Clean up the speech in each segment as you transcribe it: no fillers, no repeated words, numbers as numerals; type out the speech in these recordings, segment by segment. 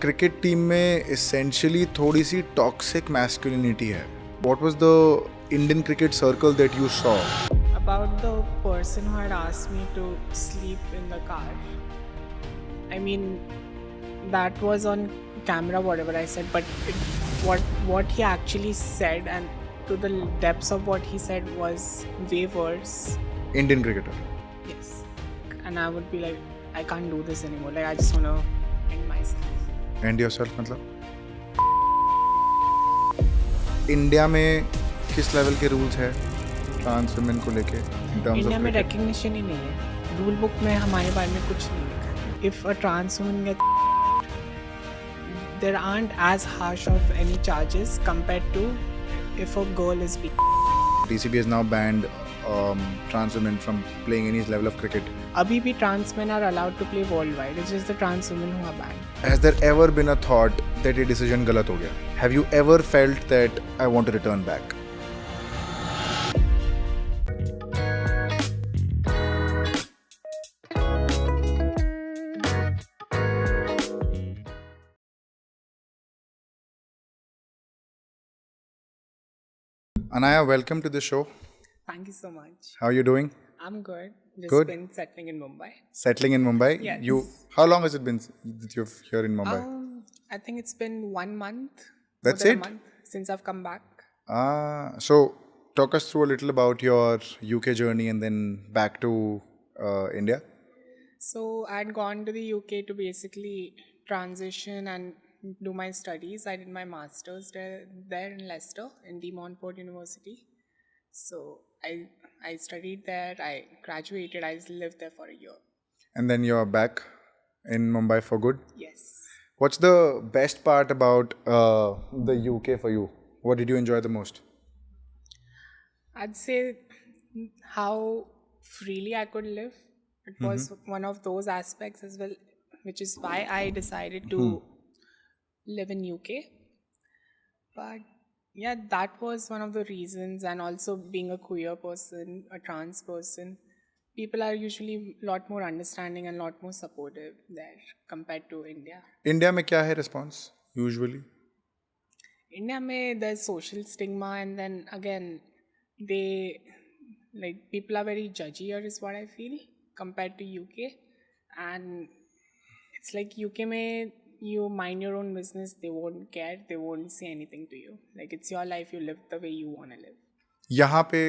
Cricket team में essentially थोड़ी सी toxic masculinity है. What was the Indian cricket circle that you saw? About the person who had asked me to sleep in the car. I mean, that was on camera, whatever I said, but what he actually said and to the depths of what he said was way worse. Indian cricketer. Yes. And I would be like, I can't do this anymore. Like, I just want to end myself. End yourself मतलब? India में किस level के rules है trans women को लेके in terms India of में cricket? Recognition ही नहीं है. रूल बुक में हमारे बारे में कुछ नहीं लिखा है. If a trans woman gets, there aren't as harsh of any charges compared to if a girl is being. TCB has now banned trans women from playing any level of cricket. Abhi bhi trans men are allowed to play worldwide. It's just the trans women who are banned. Has there ever been a thought that ये decision गलत हो गया? Have you ever felt that I want to return back? Anaya, welcome to the show. Thank you so much. How are you doing? I'm good. Just Good. been settling in Mumbai. Settling in Mumbai? Yes. How long has it been that you're here in Mumbai? I think it's been 1 month. That's more than it? A month since I've come back. So talk us through a little about your UK journey and then back to India. So I'd gone to the UK to basically transition and do my studies. I did my master's there in Leicester in De Montfort University. So I studied there. I graduated. I lived there for a year. And then you're back in Mumbai for good. Yes. What's the best part about the UK for you? What did you enjoy the most? I'd say how freely I could live. It was one of those aspects as well, which is why I decided to live in UK. But yeah, that was one of the reasons, and also being a queer person, a trans person, people are usually a lot more understanding and a lot more supportive there compared to India. India में क्या है response usually? India mein there's social stigma, and then again they like people are very judgy here is what I feel compared to UK. And it's like UK mein you mind your own business, they won't care, they won't say anything to you. Like it's your life, you live the way you want to live. यहाँ पे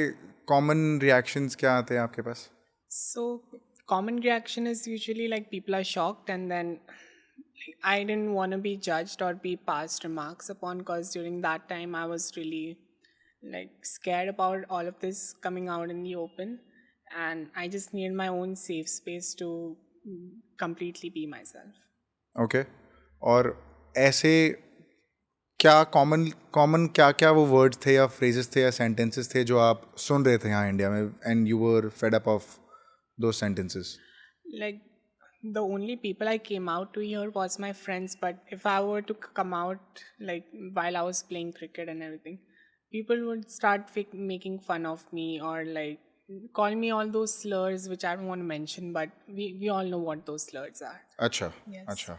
common reactions क्या आते हैं आपके पास? So common reaction is usually like people are shocked, and then like, I didn't want to be judged or be passed remarks upon, because during that time I was really like scared about all of this coming out in the open, and I just needed my own safe space to completely be myself. Okay. और ऐसे क्या common क्या क्या वो words थे या phrases थे या सेंटेंसेस थे जो आप सुन रहे थे यहाँ इंडिया में and you were fed up of those sentences? Like the only people I came out to here was my friends, but if I were to come out like while I was playing cricket and everything, people would start making fun of me or like call me all those slurs which I don't want to mention, but we all know what those slurs are. अच्छा Yes. अच्छा.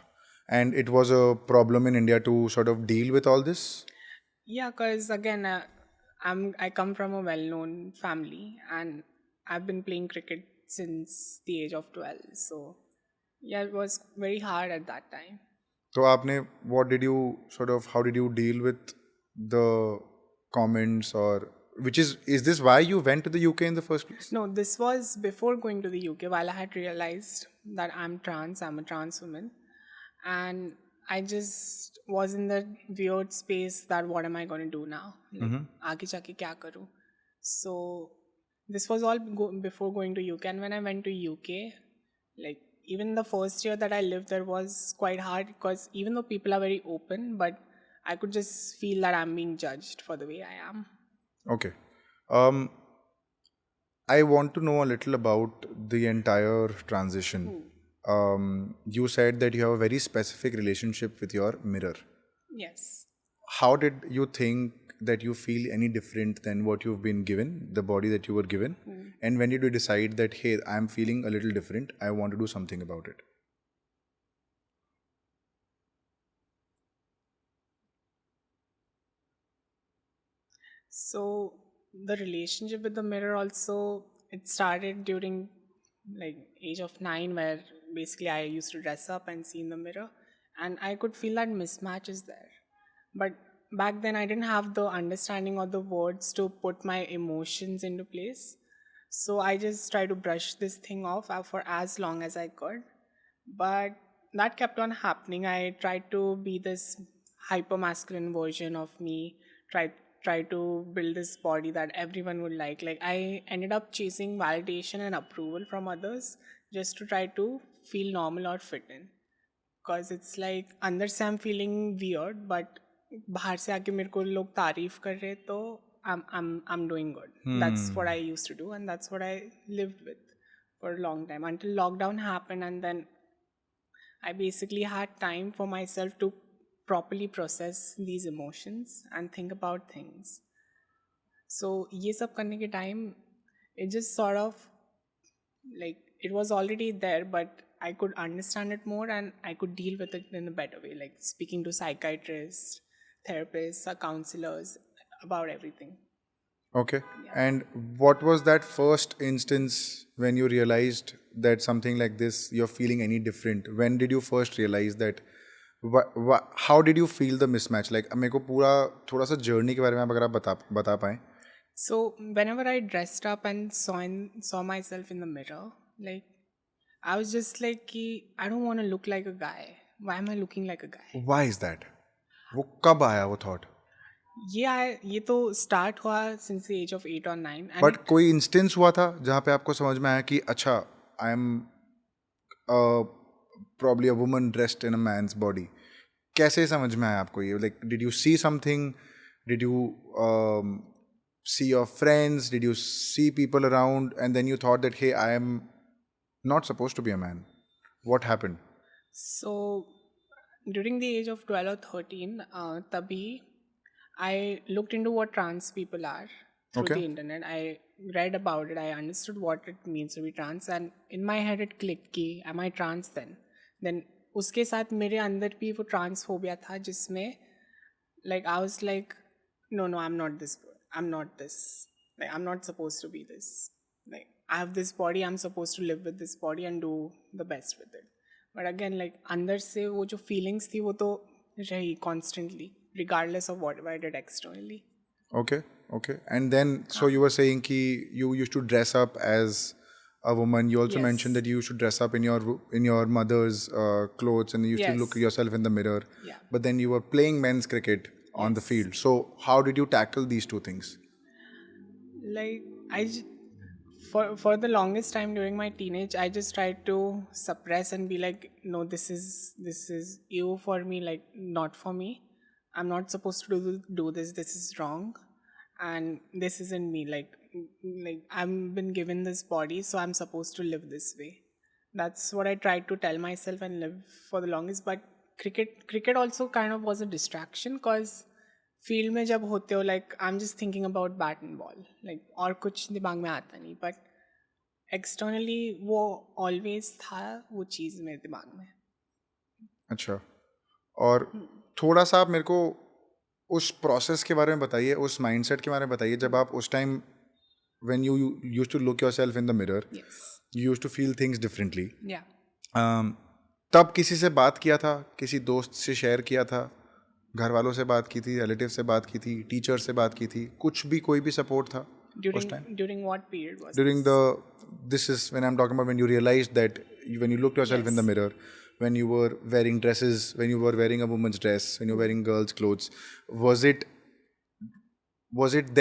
And it was a problem in India to sort of deal with all this? Yeah, because again, I come from a well-known family, and I've been playing cricket since the age of 12. So yeah, it was very hard at that time. तो आपने how did you deal with the comments, or is this why you went to the UK in the first place? No, this was before going to the UK, while I had realized that I'm a trans woman, and I just was in that weird space that what am I going to do now? Like, आगे जाके क्या करूँ? So this was all before going to UK, and when I went to UK, like even the first year that I lived there was quite hard, because even though people are very open, but I could just feel that I'm being judged for the way I am. Okay. I want to know a little about the entire transition. You said that you have a very specific relationship with your mirror. Yes. How did you think that you feel any different than what you've been given, the body that you were given? And when did you decide that, hey, I'm feeling a little different, I want to do something about it? So the relationship with the mirror also, it started during like age of 9, where basically I used to dress up and see in the mirror, and I could feel that mismatch is there. But back then I didn't have the understanding or the words to put my emotions into place. So I just tried to brush this thing off for as long as I could. But that kept on happening. I tried to be this hyper masculine version of me, try to build this body that everyone would like. Like I ended up chasing validation and approval from others just to try to feel normal or fit in. Cause it's like अंदर से I'm feeling weird, but बाहर से आके मेरे को लोग तारीफ कर रहे तो I'm doing good. That's what I used to do, and that's what I lived with for a long time until lockdown happened, and then I basically had time for myself to properly process these emotions and think about things. So ये सब करने के time, it just sort of like it was already there, but I could understand it more and I could deal with it in a better way, like speaking to psychiatrists, therapists, or counselors about everything. Okay. And what was that first instance when you realized that something like this, you're feeling any different? When did you first realize that? How did you feel the mismatch? Like, मेरे को पूरा थोड़ा सा journey के बारे में अगर आप बता पाएं. So whenever I dressed up and saw myself in the mirror, like I was just like, कि I don't want to look like a guy. Why am I looking like a guy? Why is that? वो कब आया वो thought? ये तो start हुआ since the age of 8 or 9, and but कोई instance हुआ था जहाँ पे आपको समझ में आया कि अच्छा I am probably a woman dressed in a man's body. कैसे समझ में आया आपको ये? Like, did you see something? Did you see your friends? Did you see people around? And then you thought that, hey, I am not supposed to be a man. What happened? So during the age of 12 or 13, तभी I looked into what trans people are through Okay. the internet. I read about it. I understood what it means to be trans, and in my head it clicked कि am I trans then? Then उसके साथ मेरे अंदर भी वो transphobia था जिसमें like I was like no I'm not this, I'm not this, like I'm not supposed to be this, like I have this body, I'm supposed to live with this body and do the best with it. But again, like अंदर से वो जो feelings थी वो तो रही constantly regardless of whatever I did externally. Okay. Okay. And then, so you were saying ki you used to dress up as a woman. You also Yes. mentioned that you used to dress up in your mother's clothes, and you used to Yes. look at yourself in the mirror. Yeah. But then you were playing men's cricket on the Yes. field. So how did you tackle these two things? Like for the longest time during my teenage, I just tried to suppress and be like, no, this is you for me, like not for me. I'm not supposed to do this. This is wrong, and this isn't me. Like I've been given this body, so I'm supposed to live this way. That's what I tried to tell myself and live for the longest. But cricket also kind of was a distraction, because field में जब होते हो like I am just thinking about bat and ball, like और कुछ दिमाग में आता नहीं, बट एक्सटर्नली वो ऑलवेज था वो चीज़ मेरे दिमाग में. अच्छा. और थोड़ा सा आप मेरे को उस प्रोसेस के बारे में बताइए, उस माइंडसेट के बारे में बताइए जब आप उस time when you used to look yourself in the mirror, Yes. you used to feel things differently. Yeah. तब किसी से बात किया था, किसी दोस्त से शेयर किया था, घर वालों से बात की थी, रिलेटिव से बात की थी, टीचर से बात की थी, कुछ भी कोई भी सपोर्ट था उस time? During what period was During this? this is when I'm talking about when you realized that when you looked yourself in the Yes. mirror, when you were wearing dresses, when you were wearing a woman's dress, when you were wearing girls' clothes, was it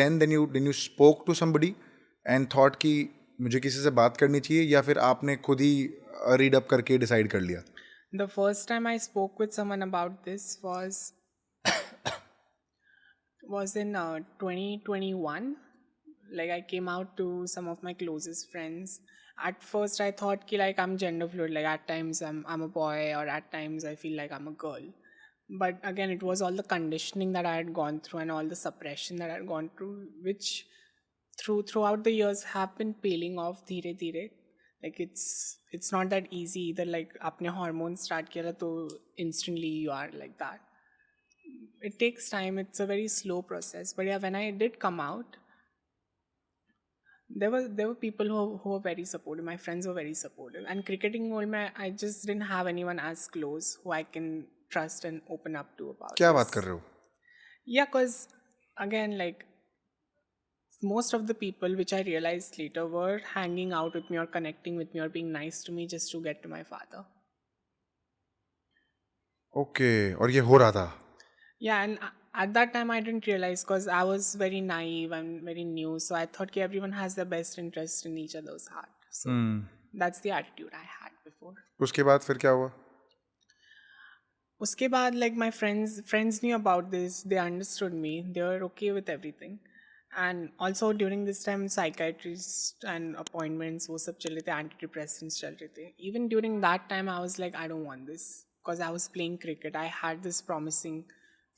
then you spoke to somebody and thought कि मुझे किसी से बात करनी चाहिए, या फिर आपने खुद ही रीड अप करके डिसाइड कर लिया? The first time I spoke with someone about this was in 2021. Like I came out to some of my closest friends. At first I thought ki like I'm gender fluid, like at times I'm a boy, or at times I feel like I'm a girl. But again, it was all the conditioning that I had gone through and all the suppression that I had gone through, which throughout the years have been peeling off धीरे धीरे. Like it's not that easy either. Like अपने hormones start किया तो instantly you are like that. it takes time. It's a very slow process. But yeah, when I did come out, there were people who were very supportive. My friends were very supportive. And cricketing world, I just didn't have anyone as close who I can trust and open up to about क्या बात कर this. रहे हो? Yeah, because again, like most of the people which I realized later were hanging out with me or connecting with me or being nice to me just to get to my father. Okay, और ये हो रहा था. Yeah, and at that time I didn't realize because I was very naive and very new. So I thought कि everyone has their best interest in each other's heart. So that's the attitude I had before. उसके बाद फिर क्या हुआ? उसके बाद like my friends knew about this. They understood me. They were okay with everything. And also during this time psychiatrists and appointments वो सब चल रहे थे, antidepressants चल रहे थे. Even during that time I was like I don't want this because I was playing cricket. I had this promising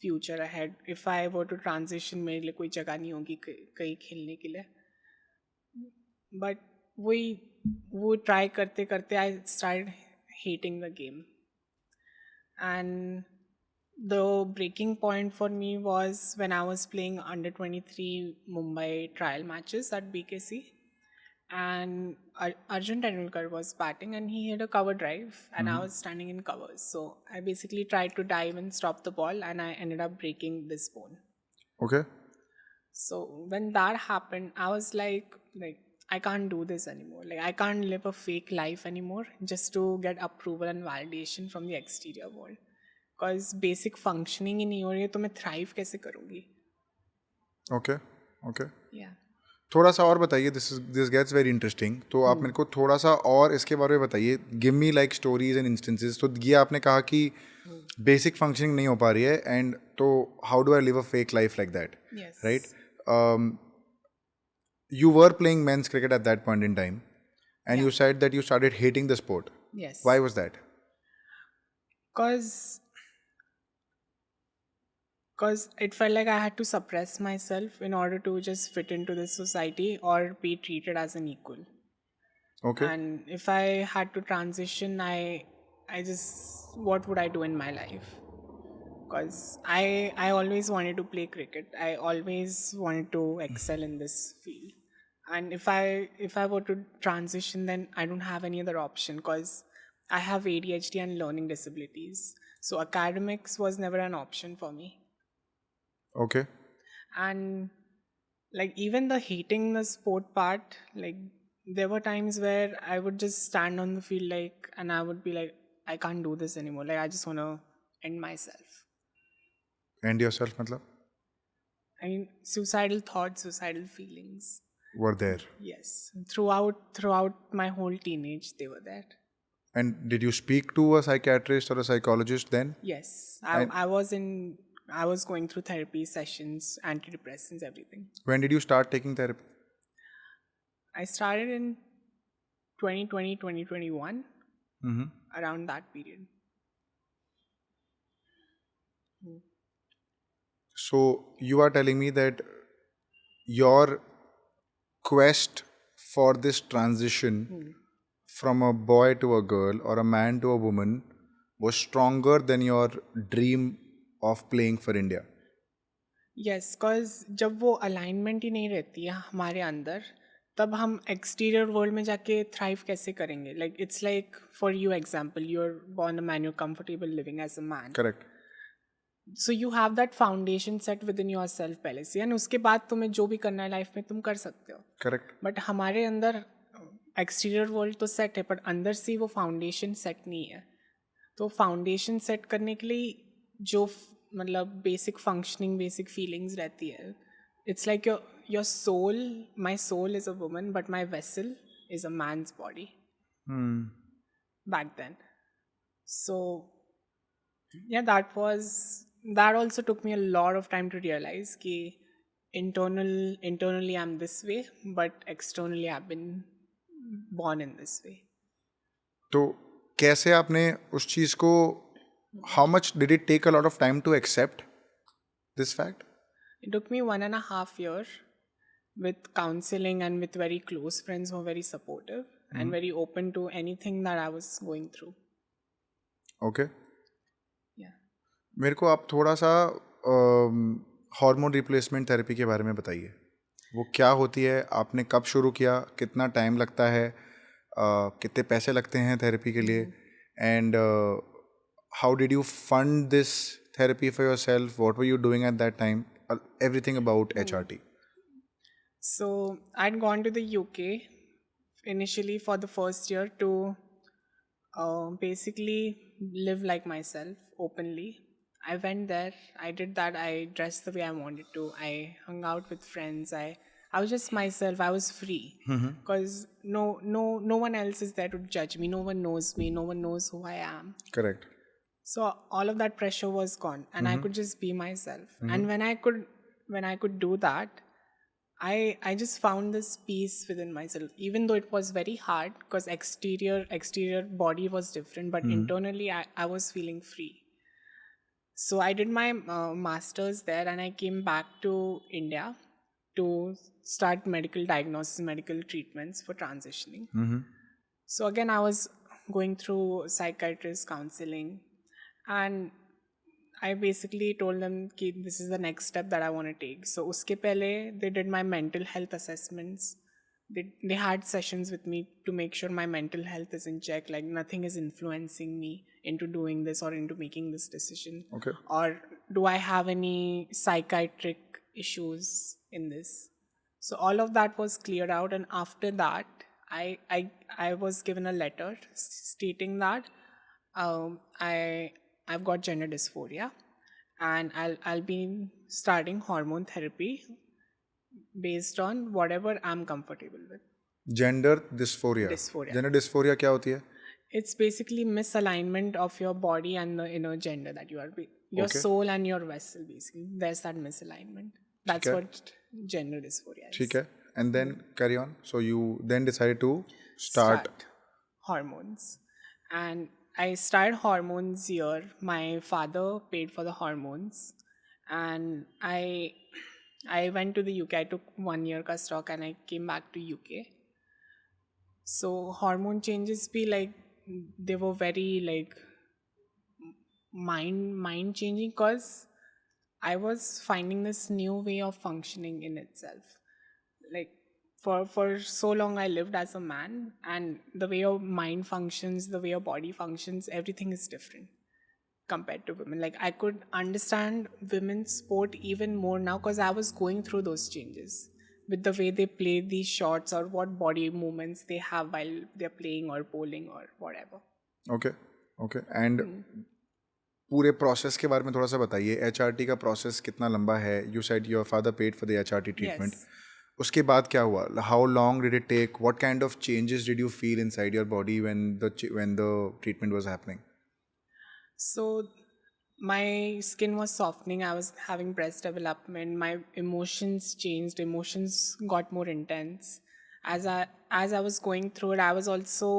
future ahead. If I were to transition मेरे लिए कोई जगह नहीं होगी कहीं खेलने के लिए. But वो try करते करते I started hating the game. And the breaking point for me was when I was playing under 23 Mumbai trial matches at BKC, and Arjun Tendulkar was batting and he hit a cover drive and I was standing in covers. So I basically tried to dive and stop the ball and I ended up breaking this bone. Okay. So when that happened, I was like I can't do this anymore. Like I can't live a fake life anymore just to get approval and validation from the exterior world. Because basic functioning ही नहीं हो रही है तो मैं thrive कैसे करूँगी? Okay. Okay. Yeah. थोड़ा सा और बताइए. This gets very interesting. तो आप मेरे को थोड़ा सा और इसके बारे में बताइए. Give me like stories and instances. तो ये आपने कहा कि बेसिक फंक्शनिंग नहीं हो पा रही है एंड तो how do I live a fake life like that, Yes. Right? You were playing men's cricket at that point in time and you said that you started hating the sport. Yes. Why was that? Because it felt like I had to suppress myself in order to just fit into this society or be treated as an equal. Okay. And if I had to transition, I just what would I do in my life? Because I always wanted to play cricket. I always wanted to excel in this field. And if I were to transition, then I don't have any other option because I have ADHD and learning disabilities. So academics was never an option for me. Okay. And like even the hating the sport part, like there were times where I would just stand on the field like and I would be like I can't do this anymore. Like I just want to end myself. And yourself, matlab? I mean, suicidal thoughts, suicidal feelings. Were there. Yes, throughout my whole teenage, they were there. And did you speak to a psychiatrist or a psychologist then? Yes, I was going through therapy sessions, antidepressants, everything. When did you start taking therapy? I started in 2020, 2021, around that period. So you are telling me that your quest for this transition from a boy to a girl or a man to a woman was stronger than your dream of playing for India. Yes, because जब वो alignment ही नहीं रहती है हमारे अंदर तब हम exterior world में जाके thrive कैसे करेंगे? Like it's like for you example, you're born a man, you're comfortable living as a man. Correct. So you have that foundation set within yourself पहले से and उसके बाद तुम्हें जो भी करना है लाइफ में तुम कर सकते हो. Correct. बट हमारे अंदर एक्सटीरियर वर्ल्ड तो सेट है बट अंदर से वो फाउंडेशन सेट नहीं है. तो फाउंडेशन सेट करने के लिए जो मतलब बेसिक फंक्शनिंग बेसिक फीलिंग्स रहती है it's like your soul my soul is a woman but my vessel is a man's body back then. So yeah, that also took me a lot of time to realize कि internally I'm this way but externally I've been born in this way. तो कैसे आपने उस चीज़ को how much did it take a lot of time to accept this fact? It took me 1.5 years with counseling and with very close friends who were very supportive and very open to anything that I was going through. Okay. Yeah. मेरे को आप थोड़ा सा hormone replacement therapy के बारे में बताइए. वो क्या होती है, आपने कब शुरू किया, कितना टाइम लगता है, कितने पैसे लगते हैं थेरेपी के लिए, and how did you fund this therapy for your self, what were you doing at that time, everything about HRT. So I'd gone to the UK initially for the first year to basically live like myself openly. I went there, I did that, I dressed the way I wanted to, I hung out with friends, I was just myself, I was free. Because no one else is there to judge me, no one knows me, no one knows who I am. Correct. So all of that pressure was gone and I could just be myself. And when I could do that, I just found this peace within myself, even though it was very hard because exterior body was different, but internally I was feeling free. So I did my master's there and I came back to India to start medical diagnosis, medical treatments for transitioning. So again, I was going through psychiatrist counseling and I basically told them that this is the next step that I want to take. So uske pehle they did my mental health assessments. They had sessions with me to make sure my mental health is in check, like nothing is influencing me into doing this or into making this decision. Okay. Or do I have any psychiatric issues in this? So all of that was cleared out, and after that, I was given a letter stating that I've got gender dysphoria, and I'll be starting hormone therapy based on whatever I'm comfortable with. Gender dysphoria. Dysphoria. Gender dysphoria क्या होती है? It's basically misalignment of your body and the inner gender that you are, your Okay. soul and your vessel. Basically, there's that misalignment. That's Okay. what gender dysphoria is. ठीक है. And then carry on. So you then decided to start. Hormones, and I started hormones here. My father paid for the hormones, and I went to the UK. I took 1 year ka stock and I came back to UK. So hormone changes be like, they were very like mind changing because I was finding this new way of functioning in itself. Like for so long I lived as a man, and the way your mind functions, the way your body functions, everything is different compared to women. Like I could understand women's sport even more now because I was going through those changes with the way they play these shots or what body movements they have while they're playing or bowling or whatever. Okay. Okay. And पूरे process के बारे में थोड़ा सा बताइए. HRT का process कितना लंबा है? You said your father paid for the HRT treatment. Yes. उसके बाद क्या हुआ? How long did it take? What kind of changes did you feel inside your body when the treatment was happening? So my skin was softening, I was having breast development, my emotions changed, emotions got more intense. As I was going through it, I was also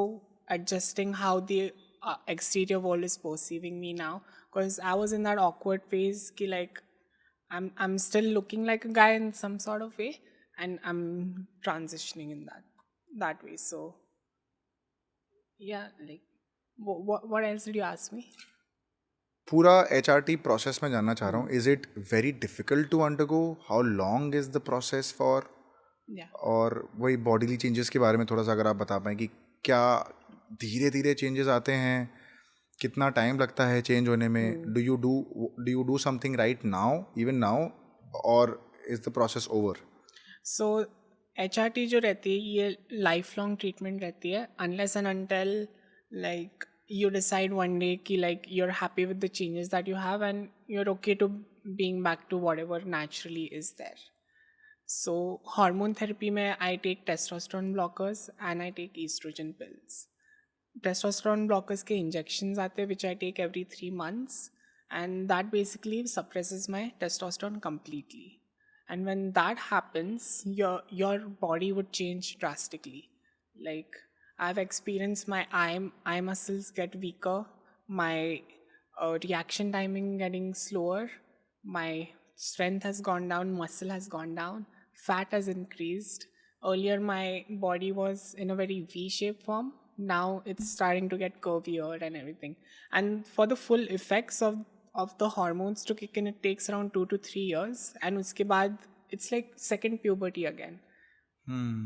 adjusting how the exterior world is perceiving me now, because I was in that awkward phase ki like I'm still looking like a guy in some sort of way, and I'm transitioning in that way. So yeah, like what else did you ask me? पूरा HRT process में जानना चाह रहा हूँ. Is it very difficult to undergo? How long is the process for? Yeah. और वही bodily changes के बारे में थोड़ा सा अगर आप बता पाएँ कि क्या धीरे धीरे चेंजेस आते हैं, कितना टाइम लगता है चेंज होने में? Do you do something right now, even now, or is the process over? So HRT जो रहती है ये लाइफ लॉन्ग ट्रीटमेंट रहती है, unless and until like you decide one day ki like you're happy with the changes that you have and you're okay to being back to whatever naturally is there. So hormone therapy mein I take testosterone blockers and I take estrogen pills. Testosterone blockers ke injections aate which I take every 3 months, and that basically suppresses my testosterone completely. And when that happens, your body would change drastically. Like I've experienced my eye muscles get weaker, my reaction timing getting slower, my strength has gone down, muscle has gone down, fat has increased. Earlier my body was in a very V-shaped form. Now it's starting to get curvier and everything. And for the full effects of of the hormones to kick in, it takes around 2 to 3 years, and uske baad it's like second puberty again.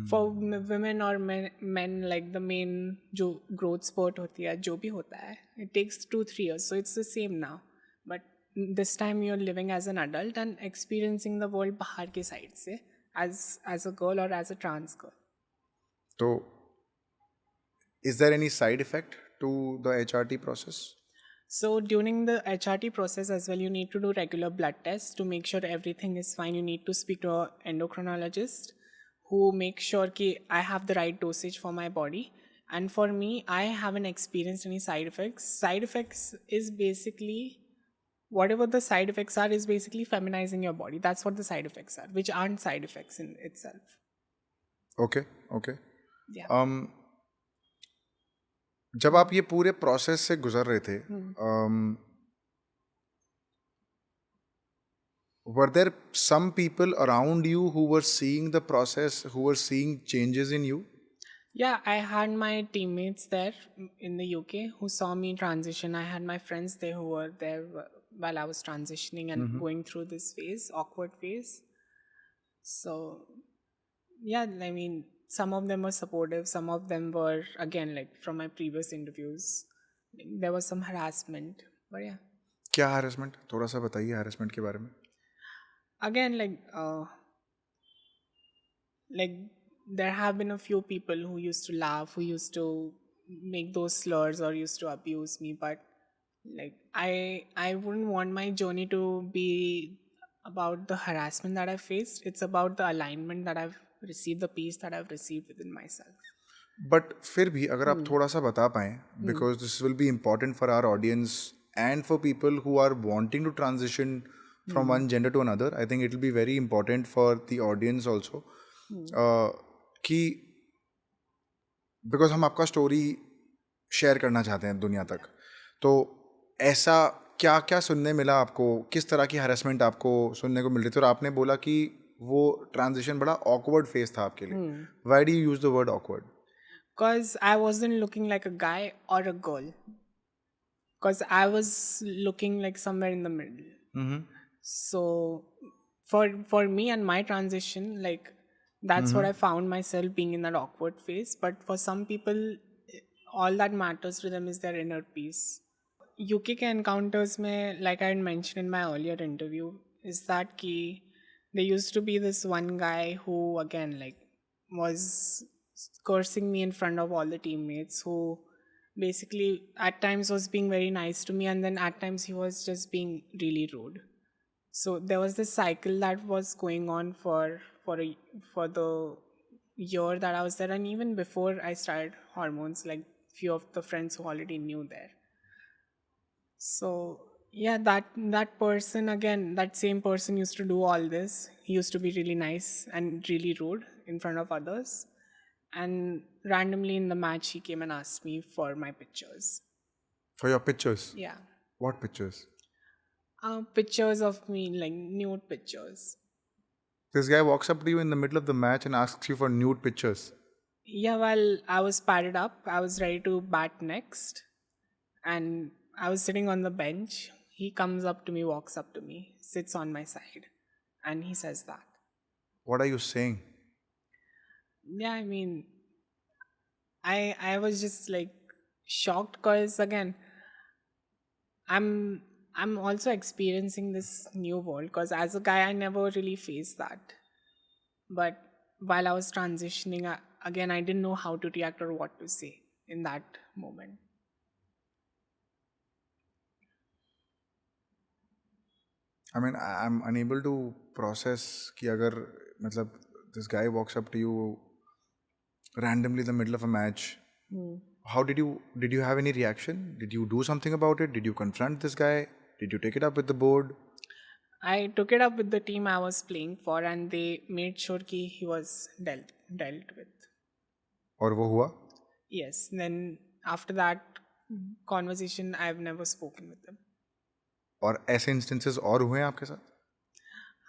For women or men, like the main जो growth spurt होती है, जो भी होता है, it takes 2-3 years. So it's the same now. But this time you're living as an adult and experiencing the world बाहर के side से, as a girl or as a trans girl. तो is there any side effect to the HRT process? So during the HRT process as well, you need to do regular blood tests to make sure everything is fine. You need to speak to an endocrinologist who makes sure that I have the right dosage for my body. And for me, I haven't experienced any side effects. Side effects is basically, whatever the side effects are, is basically feminizing your body. That's what the side effects are, which aren't side effects in itself. Okay, okay. Yeah. जब आप ये पूरे process से गुजर रहे थे, were there some people around you who were seeing the process, who were seeing changes in you? Yeah, I had my teammates there in the UK who saw me transition. I had my friends there who were there while I was transitioning and going through this phase, awkward phase. So, yeah, I mean, some of them were supportive. Some of them were, again, like from my previous interviews, there was some harassment. But yeah. क्या harassment? थोड़ा सा बताइए harassment के बारे में. Again, like there have been a few people who used to laugh, who used to make those slurs or used to abuse me, but like I wouldn't want my journey to be about the harassment that I've faced. It's about the alignment that I've received, the peace that I've received within myself. But फिर भी अगर आप थोड़ा सा बता पाएं, because this will be important for our audience and for people who are wanting to transition from one gender to another. I think it will be very important for the audience also. कि because हम आपका story share करना चाहते हैं दुनिया तक, तो ऐसा क्या क्या सुनने मिला आपको, किस तरह की हरेसमेंट आपको सुनने को मिल रही थी, और आपने बोला कि वो ट्रांजिशन बड़ा ऑकवर्ड फेज था आपके लिए. Why do you use the word awkward? Because I wasn't looking like a guy or a girl. Because I was looking like somewhere in the middle. So for me and my transition, like that's what I found myself being in that awkward phase. But for some people, all that matters to them is their inner peace. UK के encounters में, like I had mentioned in my earlier interview, is that ki there used to be this one guy who again like was cursing me in front of all the teammates, who basically at times was being very nice to me, and then at times he was just being really rude. So there was this cycle that was going on for the year that I was there, and even before I started hormones, like few of the friends who already knew there. So yeah, that person, again, that same person used to do all this. He used to be really nice and really rude in front of others, and randomly in the match he came and asked me for my pictures. For your pictures? Yeah. What pictures? Pictures of me, like nude pictures. This guy walks up to you in the middle of the match and asks you for nude pictures? Yeah, well, I was padded up. I was ready to bat next. And I was sitting on the bench. He comes up to me, walks up to me, sits on my side, and he says that. What are you saying? Yeah, I mean, I was just like shocked, because again, I'm also experiencing this new world, because as a guy I never really faced that. But while I was transitioning, again, I didn't know how to react or what to say in that moment. I mean, I'm unable to process कि अगर मतलब this guy walks up to you randomly in the middle of a match. How did you have any reaction? Did you do something about it? Did you confront this guy? Did you take it up with the board? I took it up with the team I was playing for, and they made sure कि he was dealt with. और वो हुआ? Yes. Then after that conversation, I've never spoken with them. और ऐसे instances और हुए हैं आपके साथ?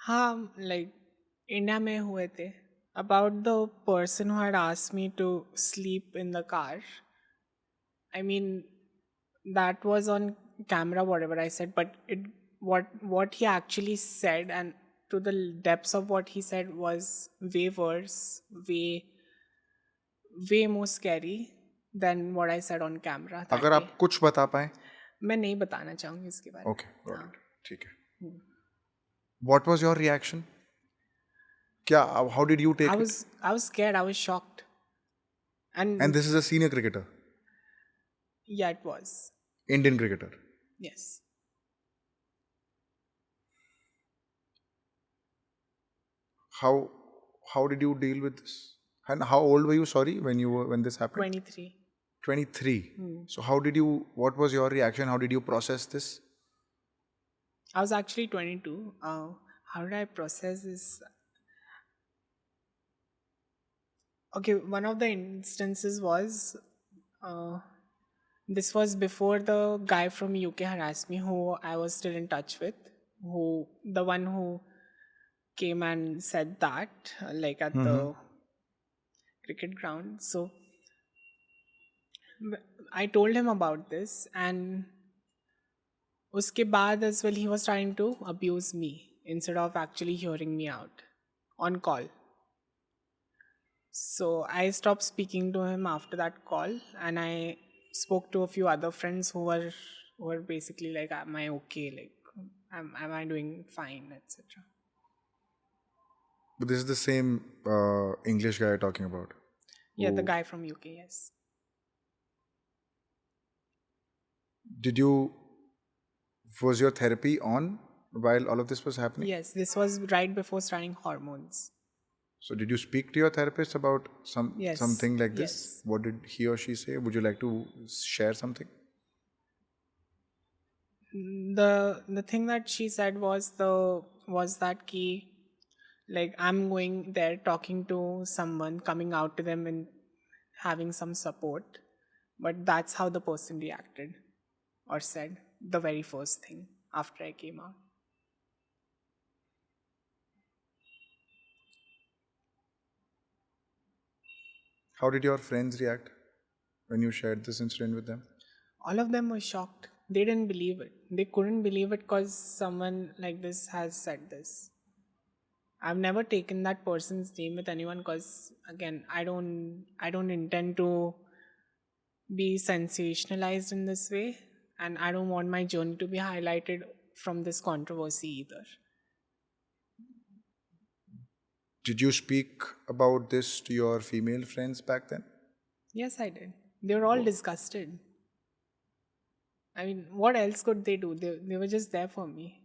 हाँ, like India में हुए थे. About the person who had asked me to sleep in the car. I mean, that was on camera whatever I said, but what he actually said and to the depths of what he said was way worse, way more scary than what I said on camera that अगर day. आप कुछ बता पाए. मैं नहीं बताना चाहूँगी इसके बारे में. Okay, got it. ठीक है. What was your reaction? क्या? How did you take it? I was scared. I was shocked. And And this is a senior cricketer, yeah, it was. Indian cricketer. Yes. How did you deal with this? And how old were you? Sorry, when this happened. 23. 23. So what was your reaction? How did you process this? I was actually 22. How did I process this? Okay, one of the instances was this was before the guy from UK harassed me, who I was still in touch with, the one who came and said that, like at the cricket ground. So I told him about this, and uske baad as well he was trying to abuse me instead of actually hearing me out on call. So I stopped speaking to him after that call, and I spoke to a few other friends who were basically like, am I okay? Like, am I doing fine, etc. But this is the same English guy talking about. Yeah, the guy from UK, yes. Was your therapy on while all of this was happening? Yes, this was right before starting hormones. So did you speak to your therapist about Yes, something like this? yes. What did he or she say? Would you like to share something? The thing that she said was that key, like, I'm going there talking to someone, coming out to them and having some support, but that's how the person reacted or said the very first thing after I came out. How did your friends react when you shared this incident with them? All of them were shocked. They didn't believe it. They couldn't believe it because someone like this has said this. I've never taken that person's name with anyone because, again, I don't intend to be sensationalized in this way, and I don't want my journey to be highlighted from this controversy either. Did you speak about this to your female friends back then? Yes, I did. They were all disgusted. I mean, what else could they do? They were just there for me.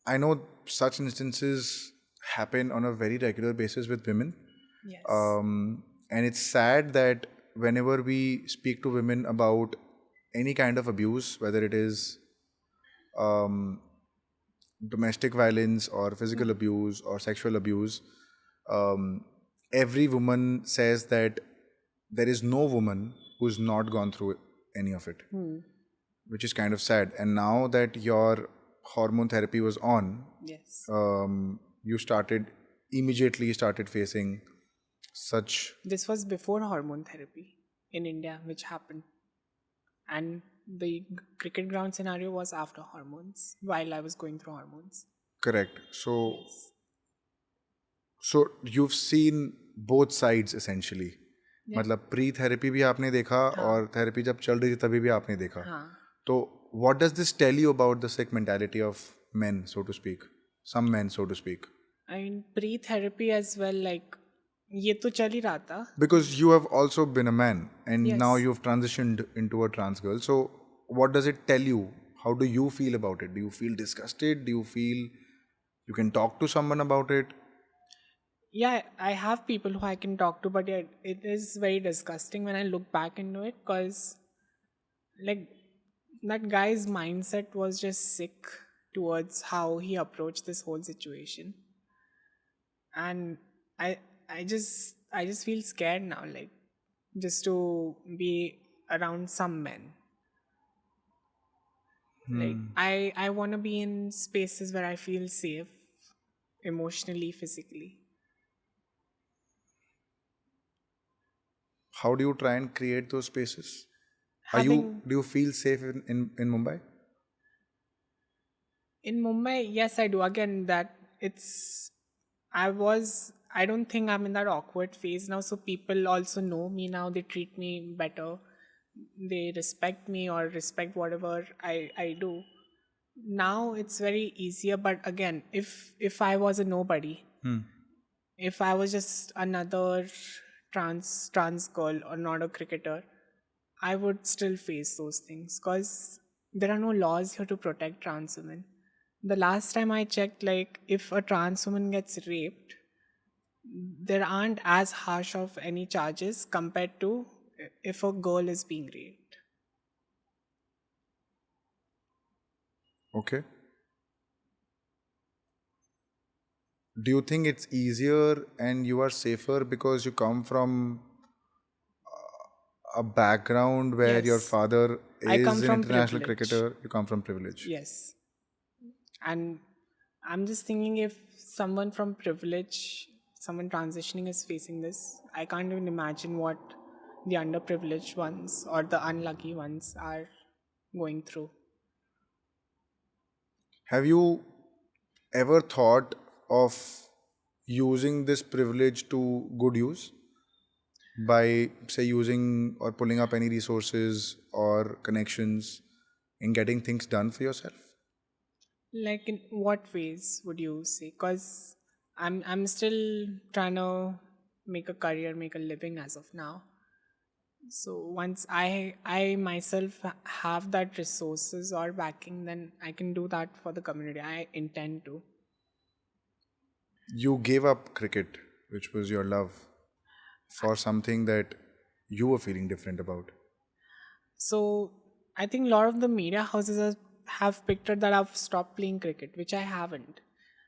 I know such instances happen on a very regular basis with women. Yes. And it's sad that whenever we speak to women about any kind of abuse, whether it is domestic violence or physical abuse or sexual abuse, every woman says that there is no woman who's not gone through any of it, which is kind of sad. And now that your hormone therapy was on, Yes. you immediately started facing such. This was before hormone therapy in India, which happened. And the cricket ground scenario was after hormones, while I was going through hormones. Correct. So you've seen both sides essentially. मतलब pre therapy भी आपने देखा और therapy जब चल रही थी तभी भी आपने देखा. तो what does this tell you about the sick mentality of men, so to speak? Some men, so to speak. I mean, pre-therapy as well, like, ये तो चल ही रहा था. Because you have also been a man and Yes. now you've transitioned into a trans girl. So what does it tell you? How do you feel about it? Do you feel disgusted? Do you feel you can talk to someone about it? Yeah, I have people who I can talk to, but yeah, it is very disgusting when I look back into it, because, like, that guy's mindset was just sick towards how he approached this whole situation. And I just feel scared now, like, just to be around some men. Like, I want to be in spaces where I feel safe, emotionally, physically. How do you try and create those spaces? having Do you feel safe in Mumbai? in Mumbai, yes, I do. Again, that it's I don't think I'm in that awkward phase now. So people also know me now. They treat me better. They respect me or respect whatever I do. Now it's very easier. But again, if I was a nobody, if I was just another trans girl or not a cricketer, I would still face those things because there are no laws here to protect trans women. The last time I checked, like if a trans woman gets raped, there aren't as harsh of any charges compared to if a girl is being raped. Okay. Do you think it's easier and you are safer because you come from a background where your Yes, father I come is an from international privilege. cricketer? You come from privilege. Yes. And I'm just thinking if someone from privilege, someone transitioning is facing this, I can't even imagine what the underprivileged ones or the unlucky ones are going through. Have you ever thought of using this privilege to good use by, say, using or pulling up any resources or connections in getting things done for yourself? Like in what ways would you say? Because I'm still trying to make a career, make a living as of now. So once I myself have that resources or backing, then I can do that for the community. I intend to. You gave up cricket, which was your love, for something that you were feeling different about. So I think a lot of the media houses have picked up that I've stopped playing cricket, which I haven't.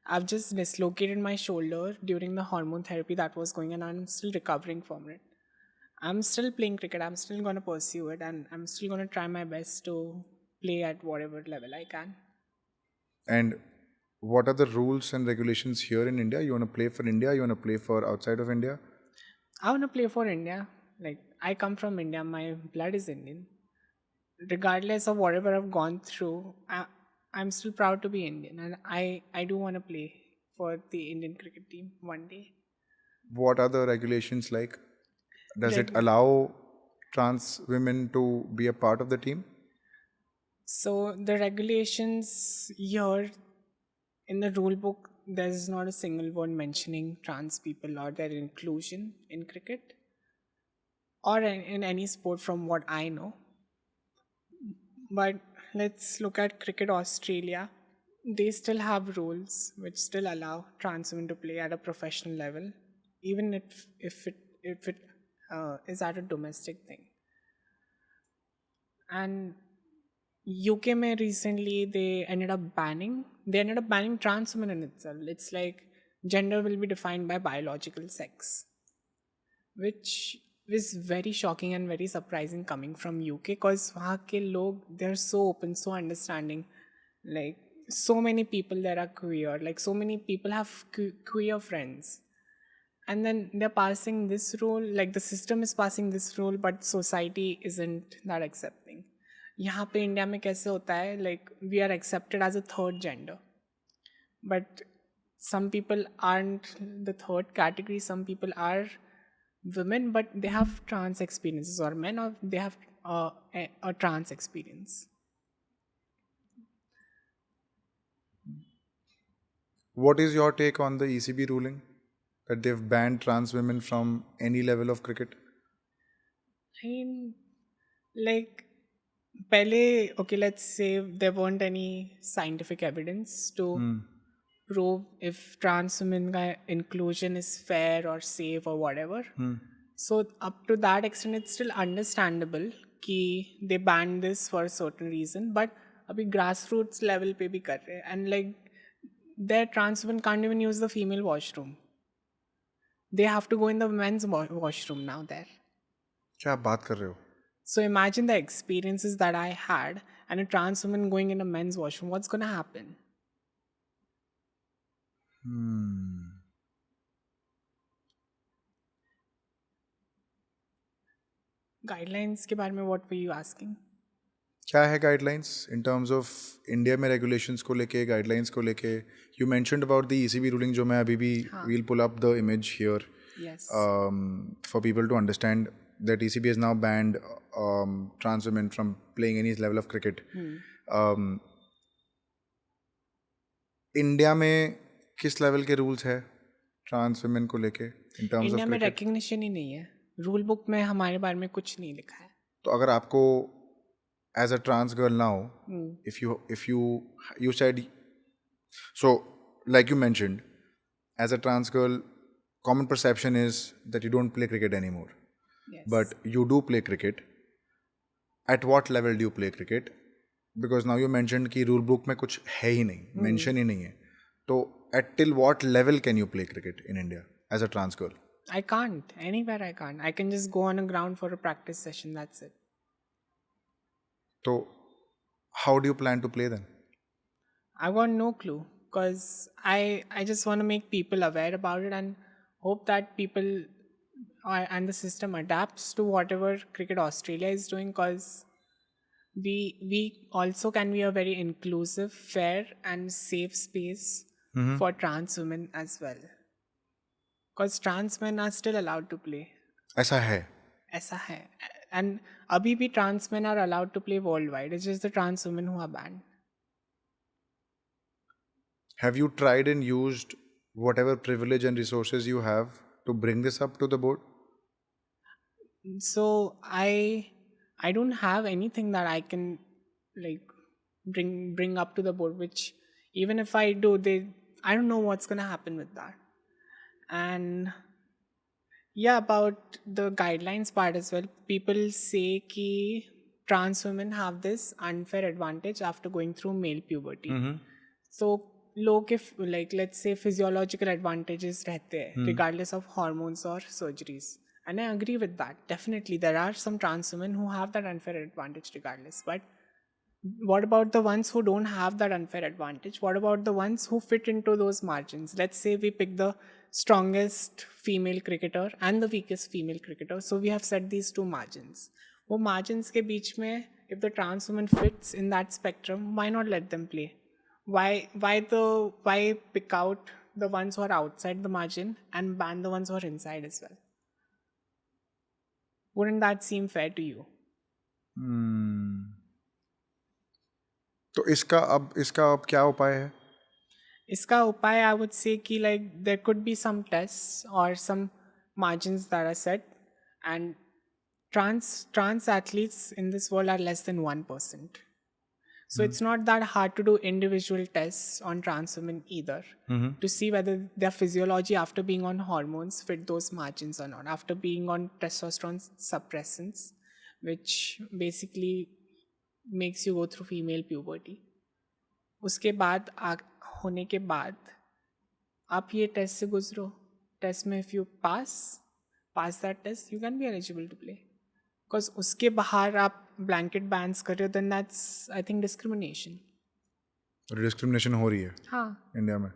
I've just dislocated my shoulder during the hormone therapy that was going on, and I'm still recovering from it. I'm still playing cricket. I'm still going to pursue it, and I'm still going to try my best to play at whatever level I can. And what are the rules and regulations here in India? You want to play for India? You want to play for outside of India? I want to play for India. Like, I come from India, my blood is Indian. Regardless of whatever I've gone through, I'm still proud to be Indian, and I do want to play for the Indian cricket team one day. What are the regulations like? Does it Reg- allow trans women to be a part of the team? so the regulations here in the rule book, there's not a single word mentioning trans people or their inclusion in cricket or in any sport from what I know. But let's look at Cricket Australia. They still have rules which still allow trans women to play at a professional level, even if it is at a domestic thing. And UK may recently they ended up banning trans women in itself. It's like gender will be defined by biological sex, which is very shocking and very surprising coming from UK because वहाँ के लोग they're so open, so understanding. Like so many people there are queer. Like so many people have queer friends, and then they're passing this rule. Like the system is passing this rule, but society isn't that accepting. यहाँ पे India में कैसे होता है? Like we are accepted as a third gender, but some people aren't the third category. Some people are women but they have trans experiences, or men or they have a trans experience. What is your take on the ECB ruling that they've banned trans women from any level of cricket? I mean, like, pehle, okay, let's say there weren't any scientific evidence to prove if trans women ka inclusion is fair or safe or whatever. So up to that extent, it's still understandable कि they banned this for a certain reason. But अभी grassroots level पे भी कर रहे हैं, and like their trans women can't even use the female washroom. They have to go in the men's washroom now there. क्या आप बात कर रहे हो? So imagine the experiences that I had and a trans woman going in a men's washroom. What's gonna happen? Guidelines के बारे में what were you asking? क्या है guidelines in terms of India में रेगुलेशंस को लेके, गाइडलाइंस को लेके? You mentioned about the ECB ruling, जो मैं अभी भी will pull up the image here Yes. for people to understand that ECB has now banned trans women from playing any level of cricket. India में किस level के rules है trans women को लेके इन टर्म्स इंडिया ऑफ में cricket? Recognition ही नहीं है. Rule book में हमारे बारे में कुछ नहीं लिखा है. तो अगर आपको as a trans girl now, if you said, so like you mentioned, as a trans girl, common perception is that you don't play cricket anymore. Yes. But you do play cricket. At what level do you play cricket? Because now you mentioned कि rule book में कुछ है ही नहीं, mention ही नहीं है. तो at till what level can you play cricket in India as a trans girl? I can't. Anywhere I can't. I can just go on a ground for a practice session. That's it. तो how do you plan to play then? I got no clue because I just want to make people aware about it and hope that people and the system adapts to whatever Cricket Australia is doing, because we also can be a very inclusive, fair and safe space for trans women as well, because trans men are still allowed to play. ऐसा है. ऐसा है. And अभी भी trans men are allowed to play worldwide. It's just the trans women who are banned. Have you tried and used whatever privilege and resources you have to bring this up to the board? So I don't have anything that I can like bring up to the board, which even if I do, I don't know what's gonna happen with that. And yeah, about the guidelines part as well, people say ki trans women have this unfair advantage after going through male puberty. So लोग के like let's say physiological advantages रहते हैं regardless of hormones or surgeries, and I agree with that. Definitely there are some trans women who have that unfair advantage regardless, but what about the ones who don't have that unfair advantage? What about the ones who fit into those margins? Let's say we pick the strongest female cricketer and the weakest female cricketer, so we have set these two margins. वो margins के बीच में if the trans woman fits in that spectrum, why not let them play? Why pick out the ones who are outside the margin and ban the ones who are inside as well? Wouldn't that seem fair to you? तो इसका अब क्या उपाय है? इसका उपाय I would say कि like there could be some tests or some margins that are set, and trans athletes in this world are less than 1%. So it's not that hard to do individual tests on trans women either to see whether their physiology after being on hormones fit those margins or not, after being on testosterone suppressants, which basically makes you go through female puberty. उसके बाद होने के बाद आप ये test से गुजरो. Test में if you pass that test, you can be eligible to play. Because उसके बाहर आप blanket bans कर रहे हो, then that's I think discrimination. Discrimination हो रही है हाँ. इंडिया में.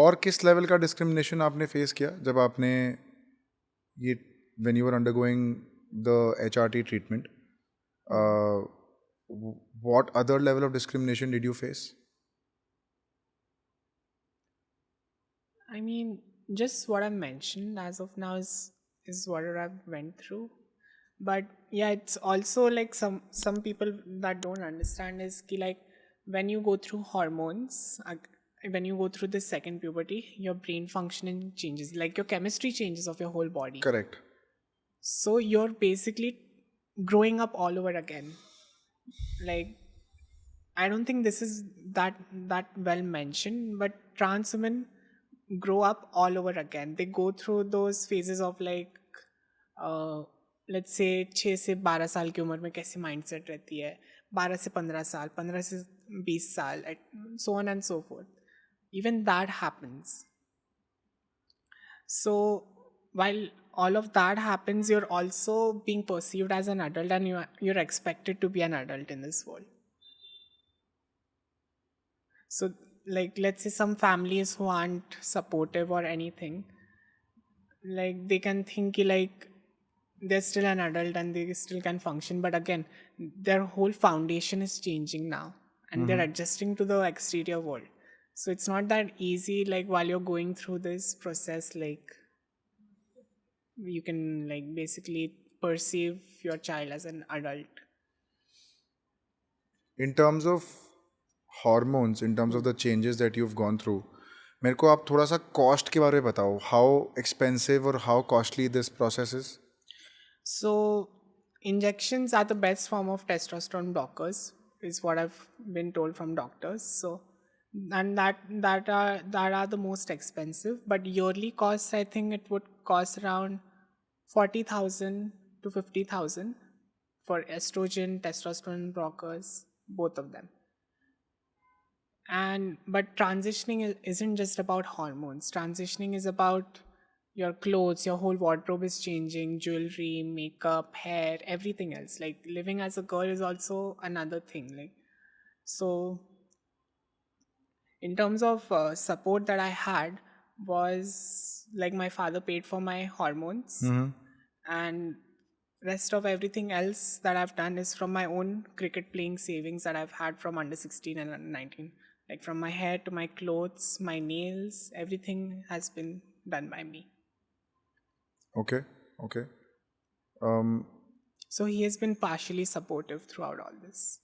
और किस लेवल का डिस्क्रिमिनेशन आपने फेस किया जब आपने ये when you were undergoing the HRT treatment? What other level of discrimination did you face? I mean, just what I mentioned as of now is what I've went through. But yeah, it's also like some people that don't understand is ki like when you go through hormones, when you go through the second puberty, your brain functioning changes, like your chemistry changes of your whole body. Correct. So you're basically growing up all over again. Like, I don't think this is that well mentioned, but trans women grow up all over again. They go through those phases of like let's say 6 से 12 साल की उम्र में कैसी mindset रहती है, 12 से 15 साल, 15 से 20 साल, so on and so forth. Even that happens. So while all of that happens, you're also being perceived as an adult, and you're expected to be an adult in this world. So like, let's say some families who aren't supportive or anything, like they can think like they're still an adult and they still can function, but again their whole foundation is changing now and they're adjusting to the exterior world. So it's not that easy, like while you're going through this process, like you can like basically perceive your child as an adult. In terms of hormones, in terms of the changes that you've gone through, मेरे को आप थोड़ा सा cost के बारे में बताओ, how expensive और how costly this process is. So injections are the best form of testosterone blockers, is what I've been told from doctors. So and that are the most expensive, but yearly costs I think it would cost around 40,000 to 50,000 for estrogen, testosterone blockers, both of them. And but transitioning isn't just about hormones. Transitioning is about your clothes, your whole wardrobe is changing, jewelry, makeup, hair, everything else. Like living as a girl is also another thing. Like, so in terms of support that I had was like my father paid for my hormones, and rest of everything else that I've done is from my own cricket playing savings that I've had from under 16 and under 19. Like from my hair to my clothes, my nails, everything has been done by me. Okay, okay. So he has been partially supportive throughout all this.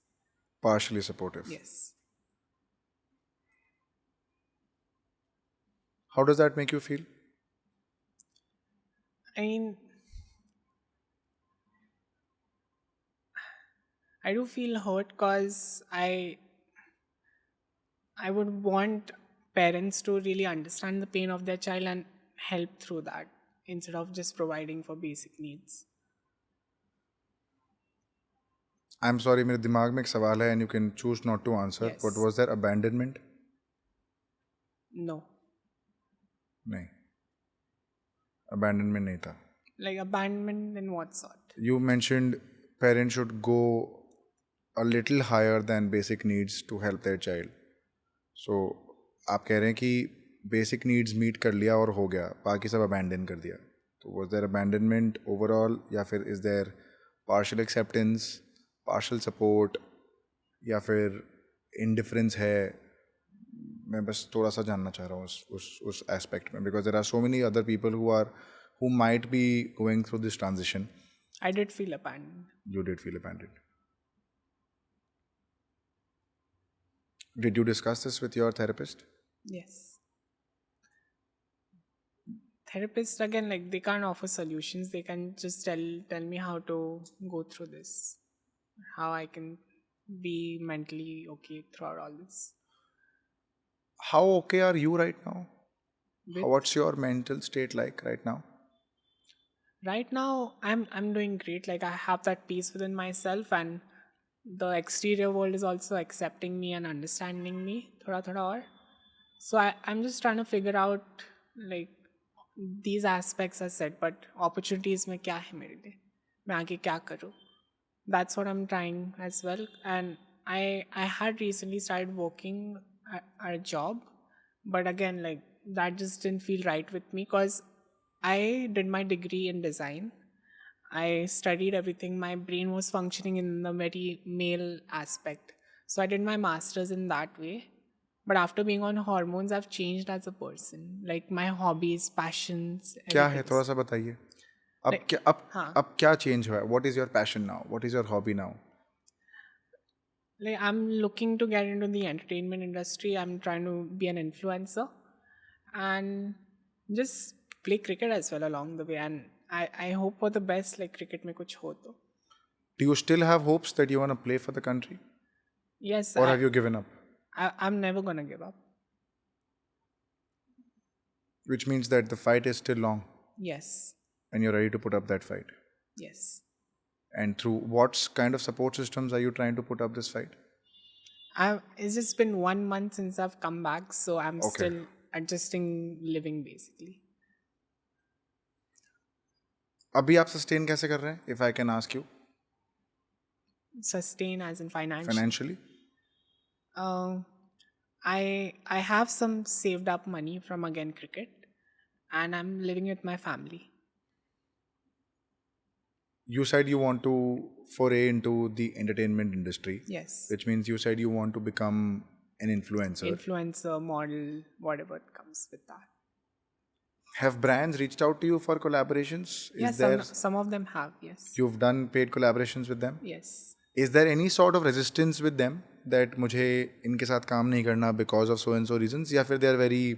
Partially supportive. Yes. How does that make you feel? I mean, I do feel hurt because I would want parents to really understand the pain of their child and help through that instead of just providing for basic needs. I'm sorry, मेरे दिमाग में एक सवाल है and you can choose not to answer. Yes. But was there abandonment? No. नहीं. Abandonment नहीं था. Like abandonment in what sort? You mentioned parents should go a little higher than basic needs to help their child. So आप कह रहे हैं कि basic needs meet कर लिया और हो गया, बाकी सब abandon कर दिया. तो was there abandonment overall या फिर is there partial acceptance, partial support या फिर indifference है? मैं बस थोड़ा सा जानना चाह रहा हूँ उस aspect में, because there are so many other people who might be going through this transition. I did feel abandoned. You did feel abandoned. Did you discuss this with your therapist? Yes. Therapists again, like they can't offer solutions. They can just tell me how to go through this, how I can be mentally okay throughout all this. How okay are you right now? With- What's your mental state like right now? Right now, I'm doing great. Like I have that peace within myself, and the exterior world is also accepting me and understanding me. Thoda thoda aur. So I'm just trying to figure out like these aspects are said, but opportunities में क्या है मेरे लिए? मैं आगे क्या करूँ? That's what I'm trying as well. And I had recently started working at a job, but again like that just didn't feel right with me because I did my degree in design. I studied everything. My brain was functioning in the very male aspect. So I did my master's in that way. But after being on hormones, I've changed as a person. Like my hobbies, passions. क्या है everything. थोड़ा सा बताइए. अब Like, क्या हाँ. अब क्या change हुआ है? What is your passion now? What is your hobby now? Like I'm looking to get into the entertainment industry. I'm trying to be an influencer and just play cricket as well along the way. And I hope for the best. Like cricket में कुछ हो तो. Do you still have hopes that you want to play for the country? Yes. Or have you given up? I'm never gonna give up. Which means that the fight is still long Yes. and you're ready to put up that fight. Yes. And through what kind of support systems are you trying to put up this fight? It's just been 1 month since I've come back, so I'm Okay. still adjusting living basically. अभी आप sustain कैसे कर रहे हैं? If I can ask you. Sustain as in financial. Financially? I have some saved up money from again cricket, and I'm living with my family. You said you want to foray into the entertainment industry, Yes, which means you said you want to become an influencer. influencer, model, whatever comes with that. Have brands reached out to you for collaborations? Yeah, Is there, some of them have. Yes. you've done paid collaborations with them? Yes. Is there any sort of resistance with them that मुझे इनके साथ काम नहीं करना because of so and so reasons, या फिर they are very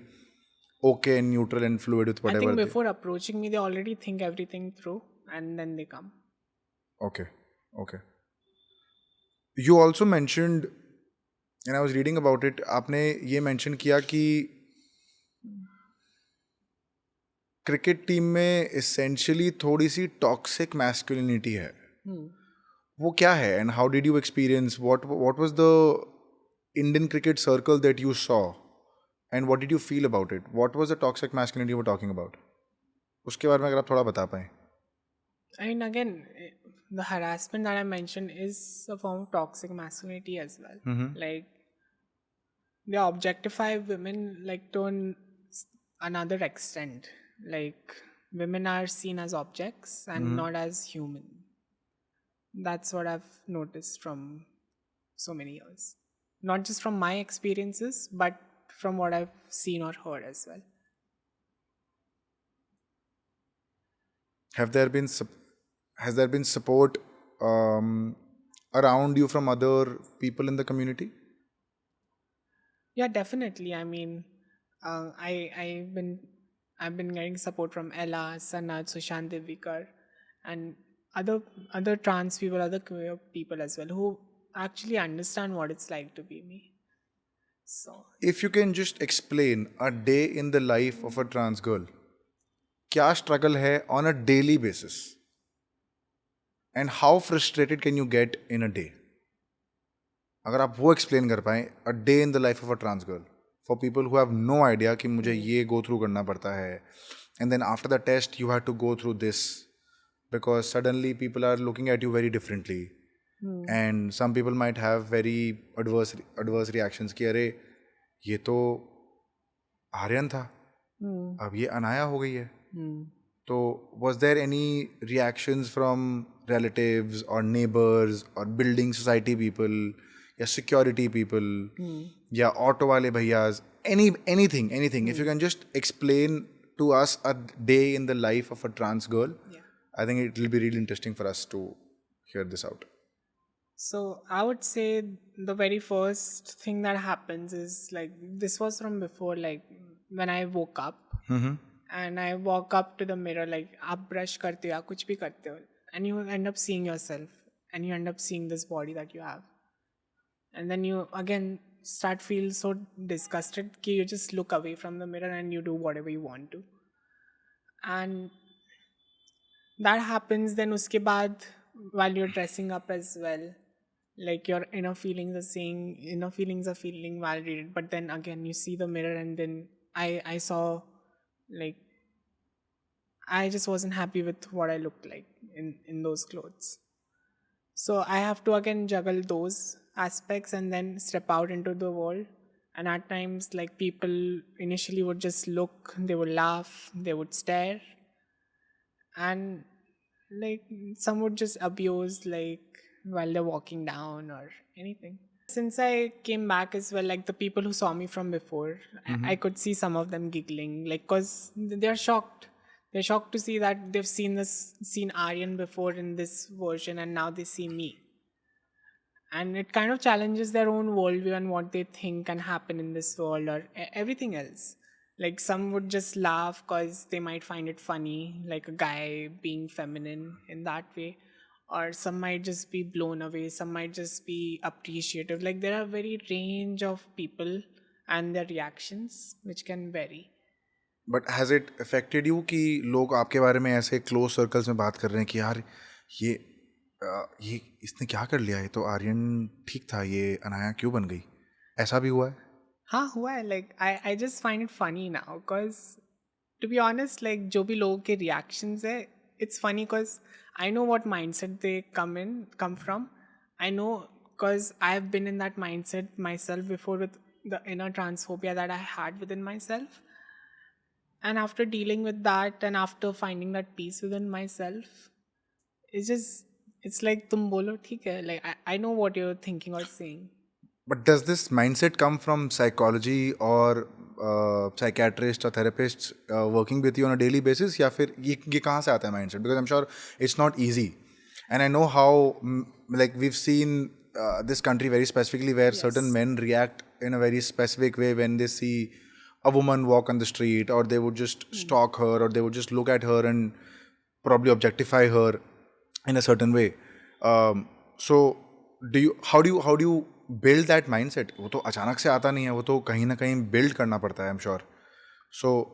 okay and neutral and fluid with I whatever think they... before approaching me, they already think everything through, and then they come. Okay, okay. You also mentioned, and I was reading about it, आपने ये mention किया कि cricket team में essentially थोड़ी सी toxic masculinity है. वो क्या है, and how did you experience, what was the Indian cricket circle that you saw, and what did you feel about it? What was the toxic masculinity you were talking about? उसके बारे में अगर आप थोड़ा बता पाएं. I mean, again, the harassment that I mentioned is a form of toxic masculinity as well. Like, they objectify women like to another extent. Like, women are seen as objects and not as human. That's what I've noticed from so many years. Not just from my experiences, but from what I've seen or heard as well. Has there been support around you from other people in the community? Yeah, definitely. I mean, I've been getting support from Ella, Sanat, Sushant Devvikar, and other trans people, other queer people as well, who actually understand what it's like to be me. So If you can just explain a day in the life of a trans girl, क्या struggle है on a daily basis, and how frustrated can you get in a day? अगर आप वो explain कर पाएं, a day in the life of a trans girl, for people who have no idea कि मुझे ये go through करना पड़ता है, and then after the test you have to go through this, because suddenly people are looking at you very differently, and some people might have very adverse reactions कि अरे ये तो आर्यन था, अब ये अनाया हो गई है. तो was there any reactions from relatives or neighbors or building society people या security people या auto वाले भैयाज, anything if you can just explain to us a day in the life of a trans girl, yeah. I think it will be really interesting for us to hear this out. So I would say the very first thing that happens is, like, this was from before, like when I woke up and I walk up to the mirror, like आप brush करते हो या कुछ भी करते हो, and you end up seeing yourself and you end up seeing this body that you have, and then you again start feel so disgusted कि you just look away from the mirror and you do whatever you want to, and that happens. Then uske baad, while you're dressing up as well, like your inner feelings are feeling validated, but then again you see the mirror, and then I saw, like, I just wasn't happy with what I looked like in those clothes. So I have to again juggle those aspects and then step out into the world. And at times, like, people initially would just look, they would laugh, they would stare, and like some would just abuse, like, while they're walking down or anything. Since I came back as well, like the people who saw me from before, I could see some of them giggling, like, cause they're shocked. They're shocked to see that they've seen Aryan before in this version, and now they see me. And it kind of challenges their own worldview and what they think can happen in this world, or everything else. Like, some would just laugh because they might find it funny, like a guy being feminine in that way. Or some might just be blown away, some might just be appreciative. Like, there are very range of people and their reactions which can vary. But has it affected you कि लोग आपके बारे में ऐसे close circles में बात कर रहे हैं कि यार ये इसने क्या कर लिया, ये तो आर्यन ठीक था, ये अनाया क्यों बन गई, ऐसा भी हुआ है? हाँ, हुआ है. Like I just find it funny now, because to be honest, like जो भी लोगों के रिएक्शंस है, it's funny because I know what mindset they come from. I know because I have been in that mindset myself before with the inner transphobia that I had within myself. And after dealing with that and after finding that peace within myself, it's just, it's like tum bolo theek hai. Like I know what you're thinking or saying. But does this mindset come from psychology or psychiatrists or therapists working with you on a daily basis? या फिर ये कहाँ से आता है mindset? Because I'm sure it's not easy. And I know how, like we've seen this country very specifically where certain men react in a very specific way when they see a woman walk on the street, or they would just stalk her, or they would just look at her and probably objectify her in a certain way. So how do you build that mindset? वो तो अचानक से आता नहीं है, वो तो कहीं ना कहीं build करना पड़ता है, I'm sure. So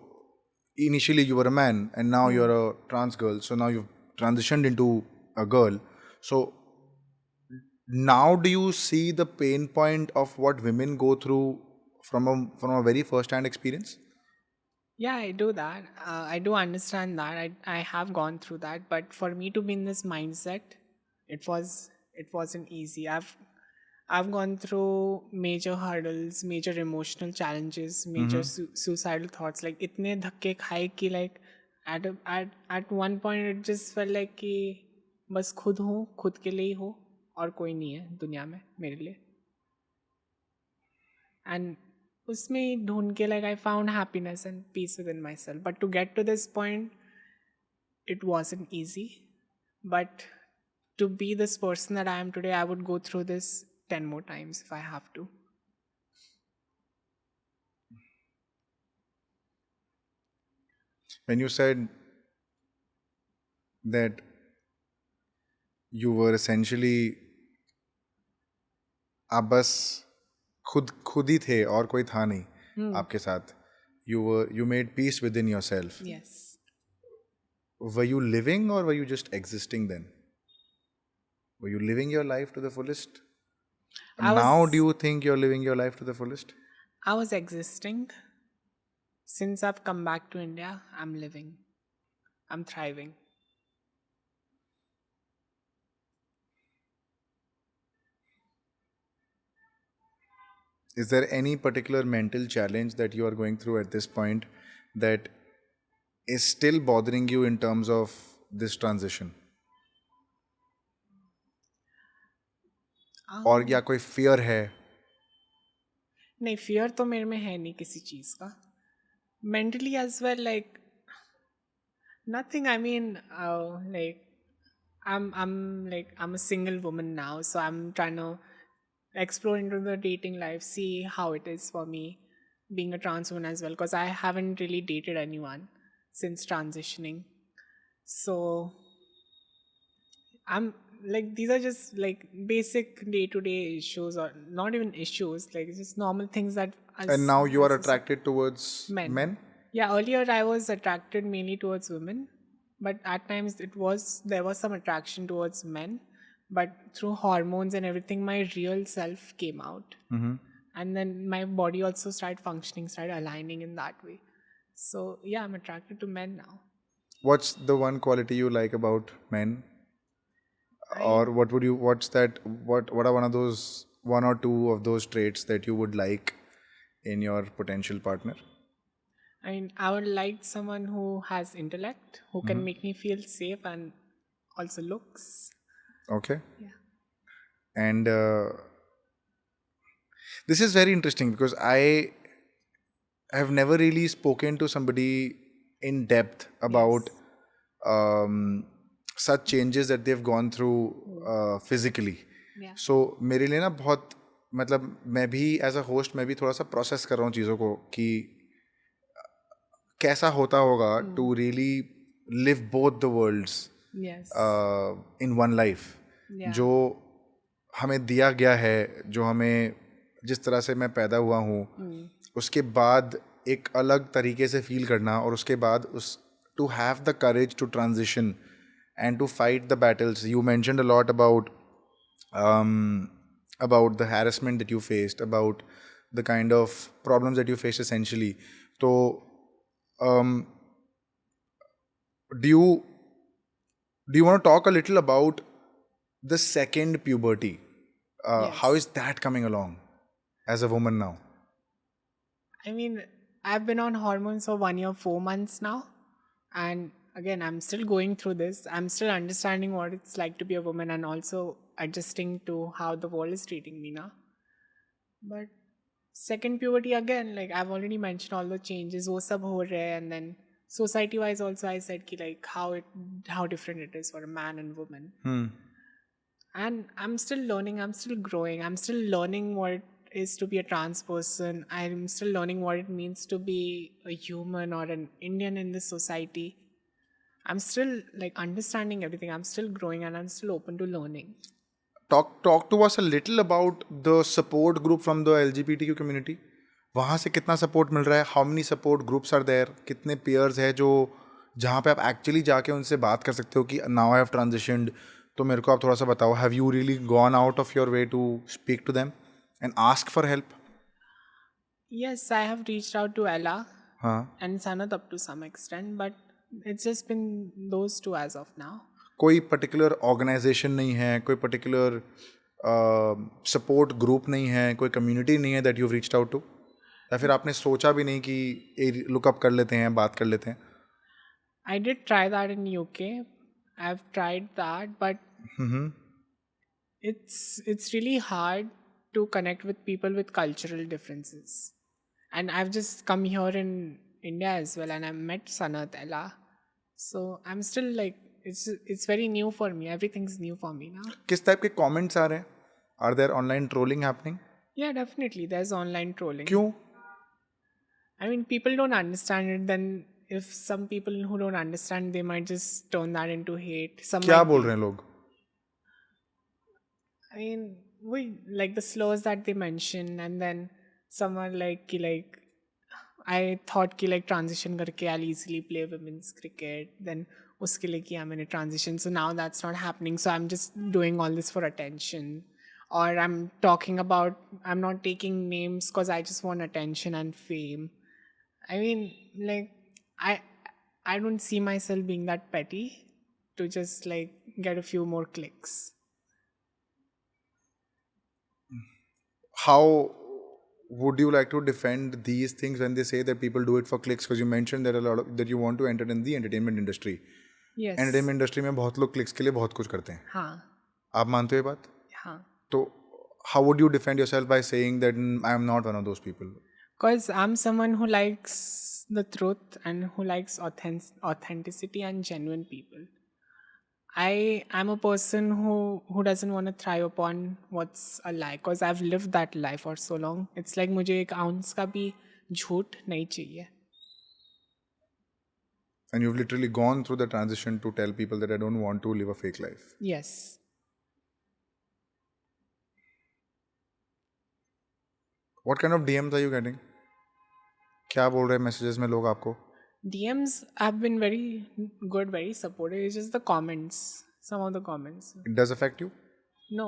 initially you were a man and now you're a trans girl, so now you've transitioned into a girl. So now do you see the pain point of what women go through from a very first hand experience? Yeah, I do that. I do understand that. I have gone through that, but for me to be in this mindset, it wasn't easy. I've gone through major hurdles, major emotional challenges, major suicidal thoughts. Like इतने धक्के खाए कि like at one point it just felt like कि बस खुद हूँ, खुद के लिए ही हो और कोई नहीं है दुनिया में मेरे लिए. And उसमें ही ढूंढ के like I found happiness and peace within myself. But to get to this point, it wasn't easy. But to be this person that I am today, I would go through this 10 more times if I have to. When you said that you were essentially आप बस खुद ही थे और कोई था नहीं आपके साथ, you made peace within yourself. Yes. Were you living or were you just existing then? Were you living your life to the fullest? Now do you think you're living your life to the fullest? I was existing. Since I've come back to India, I'm living. I'm thriving. Is there any particular mental challenge that you are going through at this point that is still bothering you in terms of this transition? और या कोई fear है? नहीं, fear तो मेरे में है नहीं किसी चीज़ का. Mentally as well, like nothing. I mean, like I'm a single woman now, so I'm trying to explore into the dating life, see how it is for me being a trans woman as well, because I haven't really dated anyone since transitioning. So I'm like, these are just like basic day-to-day issues, or not even issues, like just normal things that And now you are attracted towards men? Yeah, earlier I was attracted mainly towards women, but at times there was some attraction towards men, but through hormones and everything, my real self came out. And then my body also started aligning in that way. So yeah, I'm attracted to men now. What's the one quality you like about men? Or what are one or two of those traits that you would like in your potential partner? I mean, I would like someone who has intellect, who can make me feel safe, and also looks. Okay. Yeah. And this is very interesting because I have never really spoken to somebody in depth about such changes that they've gone through physically. Yeah. So मेरे लिए ना बहुत मतलब मैं भी as a host मैं भी थोड़ा सा process कर रहा हूँ चीज़ों को कि कैसा होता होगा to really live both the worlds Yes. in one life. Yeah. जो हमें दिया गया है, जो हमें जिस तरह से मैं पैदा हुआ हूँ, उसके बाद एक अलग तरीके से फील करना, और उसके बाद उस to have the courage to transition and to fight the battles. You mentioned a lot about the harassment that you faced, about the kind of problems that you faced essentially. So do you want to talk a little about the second puberty? Yes. How is that coming along as a woman now? I mean, I've been on hormones for 1 year, 4 months now. And again, I'm still going through this. I'm still understanding what it's like to be a woman and also adjusting to how the world is treating me now. But second puberty again, like I've already mentioned all the changes, wo sab ho rahe hai, and then society wise also I said ki like how different it is for a man and woman. And I'm still learning, I'm still growing, I'm still learning what it is to be a trans person. I'm still learning what it means to be a human or an Indian in this society. I'm still like understanding everything. I'm still growing and I'm still open to learning. Talk to us a little about the support group from the LGBTQ community. वहाँ से कितना support मिल रहा है? How many support groups are there? कितने pairs है जो जहाँ पे आप एक्चुअली जाके उनसे बात कर सकते हो कि नाउ आई हैव ट्रांजिशनड, तो मेरे को आप थोड़ा सा बताओ. Have you really gone out of your way to speak to them and ask for help? Yes, I have reached out to Ella हाँ. and Sanat up to some extent, but it's just been those two as of now. कोई particular organisation नहीं है, कोई particular support group नहीं है, कोई community नहीं है that you reached out to, या फिर आपने सोचा भी नहीं कि लुकअप कर लेते हैं, बात कर लेते हैं? I did try that in UK. I've tried that, but it's really hard to connect with people with cultural differences. And I've just come here in India as well, and I met Sanat, Ella. So I'm still like it's very new for me. Everything's new for me now. किस type के comments आ रहे हैं? Are there online trolling happening? Yeah, definitely. There's online trolling. क्यों? I mean, people don't understand it. Then, if some people who don't understand, they might just turn that into hate. Some क्या might बोल be- रहे हैं लोग? I mean, we like the slurs that they mention, and then someone like I thought कि like transition करके I'll easily play women's cricket. Then उसके लिए किया मैंने transition. So now that's not happening. So I'm just doing all this for attention. Or I'm talking about, I'm not taking names because I just want attention and fame. I mean, like, I don't see myself being that petty to just like get a few more clicks. How would you like to defend these things when they say that people do it for clicks? Because you mentioned that a lot of that you want to enter in the entertainment industry. Yes. Entertainment industry में बहुत लोग clicks के लिए बहुत कुछ करते हैं. हाँ. आप मानते हो ये बात? हाँ. तो how would you defend yourself by saying that I am not one of those people? Because I'm someone who likes the truth and who likes authenticity and genuine people. I am a person who doesn't want to thrive upon what's a lie because I've lived that life for so long. It's like मुझे एक ounce का भी झूठ नहीं चाहिए. And you've literally gone through the transition to tell people that I don't want to live a fake life. Yes. What kind of DMs are you getting? क्या बोल रहे हैं messages में लोग आपको? DMs have been very good, very supportive. It's just the comments, some of the comments. It does affect you? No,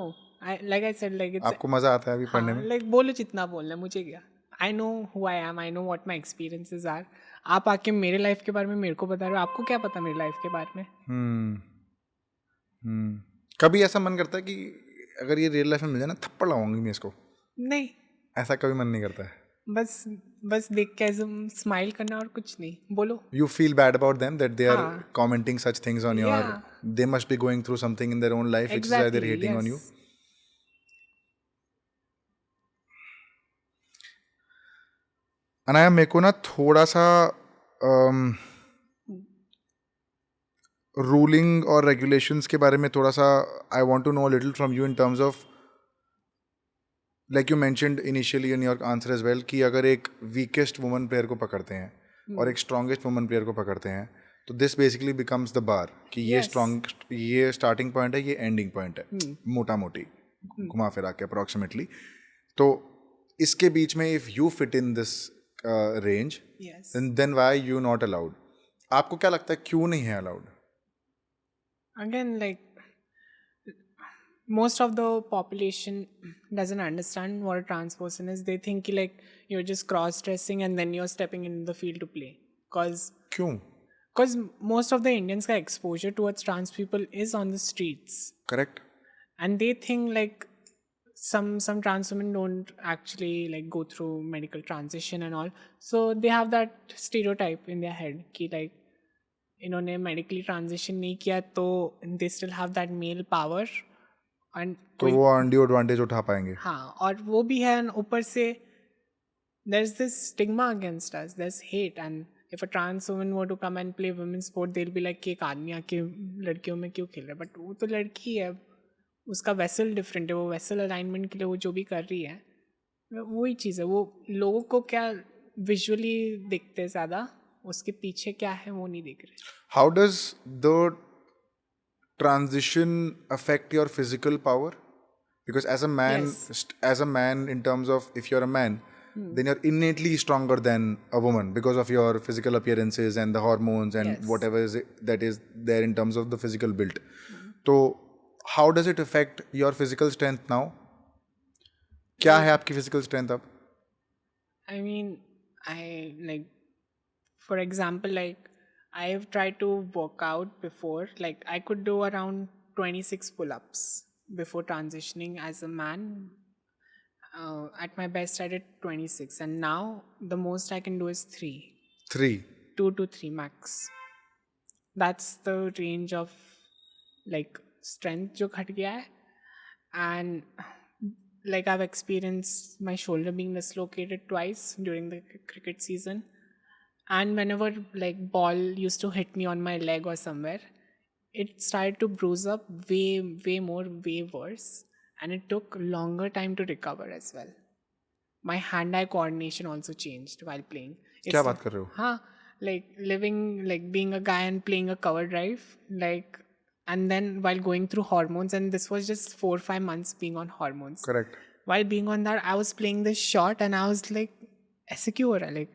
like I said, like it's आपको मजा आता है अभी पढ़ने में? like बोलो जितना बोलना है मुझे क्या. I know who I am. I know what my experiences are. आप आके मेरे लाइफ के बारे में मेरे को बता रहे हो. आपको क्या पता मेरे लाइफ के बारे में? कभी ऐसा मन करता है कि अगर ये रियल लाइफ में मिल जाए ना थप्पड़ लगाऊंगी मैं इसको? नहीं. ऐसा कभी मन नहीं करता है? बस देख के ऐसे स्माइल करना और कुछ नहीं. बोलो. You feel bad about them that they are commenting such things on your. Yeah. They must be going through something in their own life, which is why they're hating on you. Anaya मेरे को ना थोड़ा सा ruling और regulations के बारे में थोड़ा सा I want to know a little from you in terms of like you mentioned initially in your answer as well कि अगर एक वीकेस्ट वुमन प्लेयर को पकड़ते हैं और एक स्ट्रॉन्गेस्ट वुमन प्लेयर को पकड़ते हैं तो this basically becomes the bar कि ये स्टार्टिंग पॉइंट है, ये एंडिंग पॉइंट है, मोटा मोटी घुमा फिरा के अप्रॉक्सीमेटली. तो इसके बीच में if you fit in this range then why you not allowed? आपको क्या लगता है क्यों नहीं है allowed? Again, like most of the population doesn't understand what a trans person is. They think like you're just cross-dressing and then you're stepping into the field to play. क्यों? Because most of the Indians का exposure towards trans people is on the streets. Correct. And they think like some trans women don't actually like go through medical transition and all, so they have that stereotype in their head कि like इन्होंने medically transition नहीं किया तो they still have that male power and तो कोई वो undue advantage उठा पाएंगे. हाँ और वो भी है and ऊपर से there's this stigma against us, there's hate, and if a trans woman were to come and play women's sport they'll be like कि एक आदमी आके लड़कियों में क्यों खेल रहा है, बट वो तो लड़की है, उसका वेसल डिफरेंट है, वो वेसल अलाइनमेंट के लिए वो जो भी कर रही है वही चीज़ है. वो लोगों को क्या विजुअली दिखते ज़्यादा, उसके पीछे क्या है वो नहीं दिख रहे. How does the transition affect your physical power? Because as a man, Yes. as a man, in terms of if you're a man, then you're innately stronger than a woman because of your physical appearances and the hormones and Yes. whatever that is there in terms of the physical build. So, how does it affect your physical strength now? क्या है आपकी physical strength अब? I mean, I like, for example, like I've tried to work out before. Like I could do around 26 pull-ups before transitioning as a man. At my best, I did 26, and now the most I can do is 3, 3. 2 to 3 max. That's the range of like strength जो घट गया है, and like I've experienced my shoulder being dislocated twice during the cricket season, and whenever like ball used to hit me on my leg or somewhere, it started to bruise up way more, way worse, and it took longer time to recover as well. My hand-eye coordination also changed while playing. क्या बात कर रहे हो? हाँ, like living, like being a guy and playing a cover drive, like, and then while going through hormones, and this was just 4 or 5 months being on hormones. Correct. While being on that, I was playing this shot and I was like, ऐसे क्यों हो रहा है?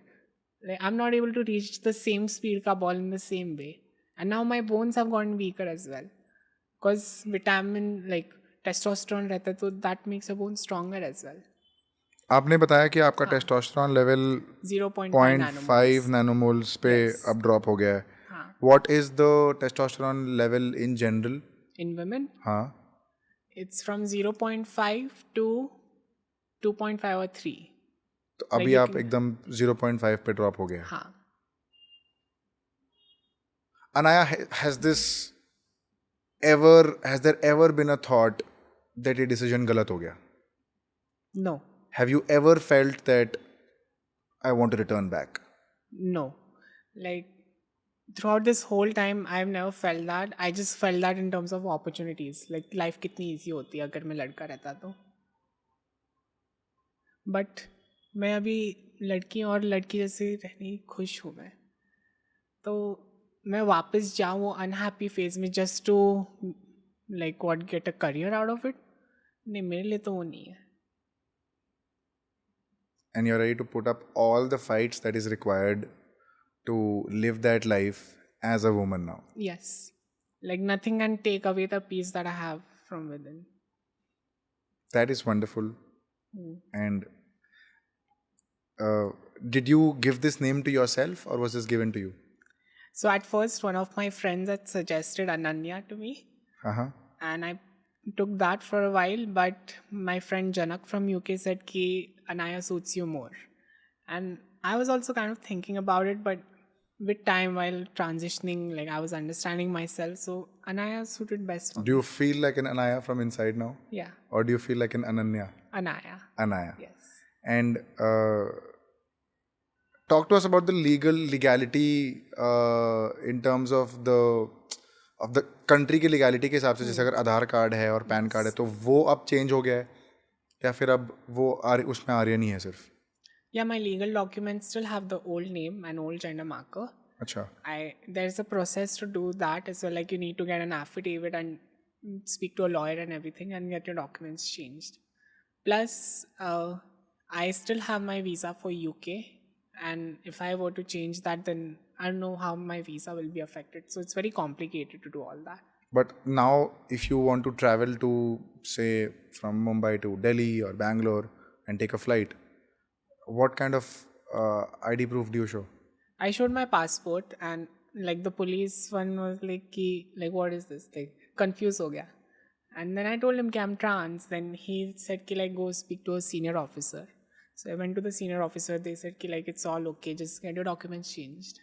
Like I'm not able to reach the same speed का ball in the same way. And now my bones have gotten weaker as well. Because vitamin, like testosterone रहता है, तो that makes your bones stronger as well. आपने बताया कि आपका testosterone level 0.5 0.5 नैनोमोल्स पे अब ड्रॉप हो गया है. हाँ. What is the testosterone level in general? In women, हाँ. it's from 0.5 to 2.5 or 3. तो अभी you आप can- एकदम 0.5 पे ड्रॉप हो गया. हाँ. Anaya, has there ever been a thought that ये decision गलत हो गया? No. Have you ever felt that I want to return back? No. Like throughout this whole time I've never felt that. I just felt that in terms of opportunities. Like life कितनी easy होती है अगर मैं लड़का रहता तो. But मैं अभी लड़की और लड़की जैसे रहने खुश हूँ मैं. तो मैं वापस जाऊँ वो अनहैप्पी फेज में just to like what get a career out of it, नहीं मेरे लिए तो वो नहीं है. And you're ready to put up all the fights that is required to live that life as a woman now. Yes. Like nothing can take away the peace that I have from within. That is wonderful. And did you give this name to yourself or was this given to you? So at first one of my friends had suggested Ananya to me, Uh-huh. and I took that for a while, but my friend Janak from UK said ki Anaya suits you more. And I was also kind of thinking about it, but with time while transitioning, like I was understanding myself, so Anaya suited best for me. Do you feel like an Anaya from inside now? Yeah, Or do you feel like an Ananya? Anaya. Anaya. Yes. And talk to us about the legality in terms of the country की legality के हिसाब से. जैसे अगर आधार card है और pan card है तो वो अब चेंज हो गया है या फिर अब वो उसमें आर्य नहीं है सिर्फ? Yeah, my legal documents still have the old name and old gender marker. अच्छा. There's a process to do that as well. Like you need to get an affidavit and speak to a lawyer and everything and get your documents changed. Plus, I still have my visa for UK, and if I were to change that, then I don't know how my visa will be affected. So it's very complicated to do all that. But now if you want to travel to, say, from Mumbai to Delhi or Bangalore and take a flight, what kind of ID proof do you show? I showed my passport, and like the police one was like, ki, like what is this? Like confused ho gaya. And then I told him, I'm trans. Then he said, like, go speak to a senior officer. So I went to the senior officer. They said, like, it's all okay. Just get your documents changed.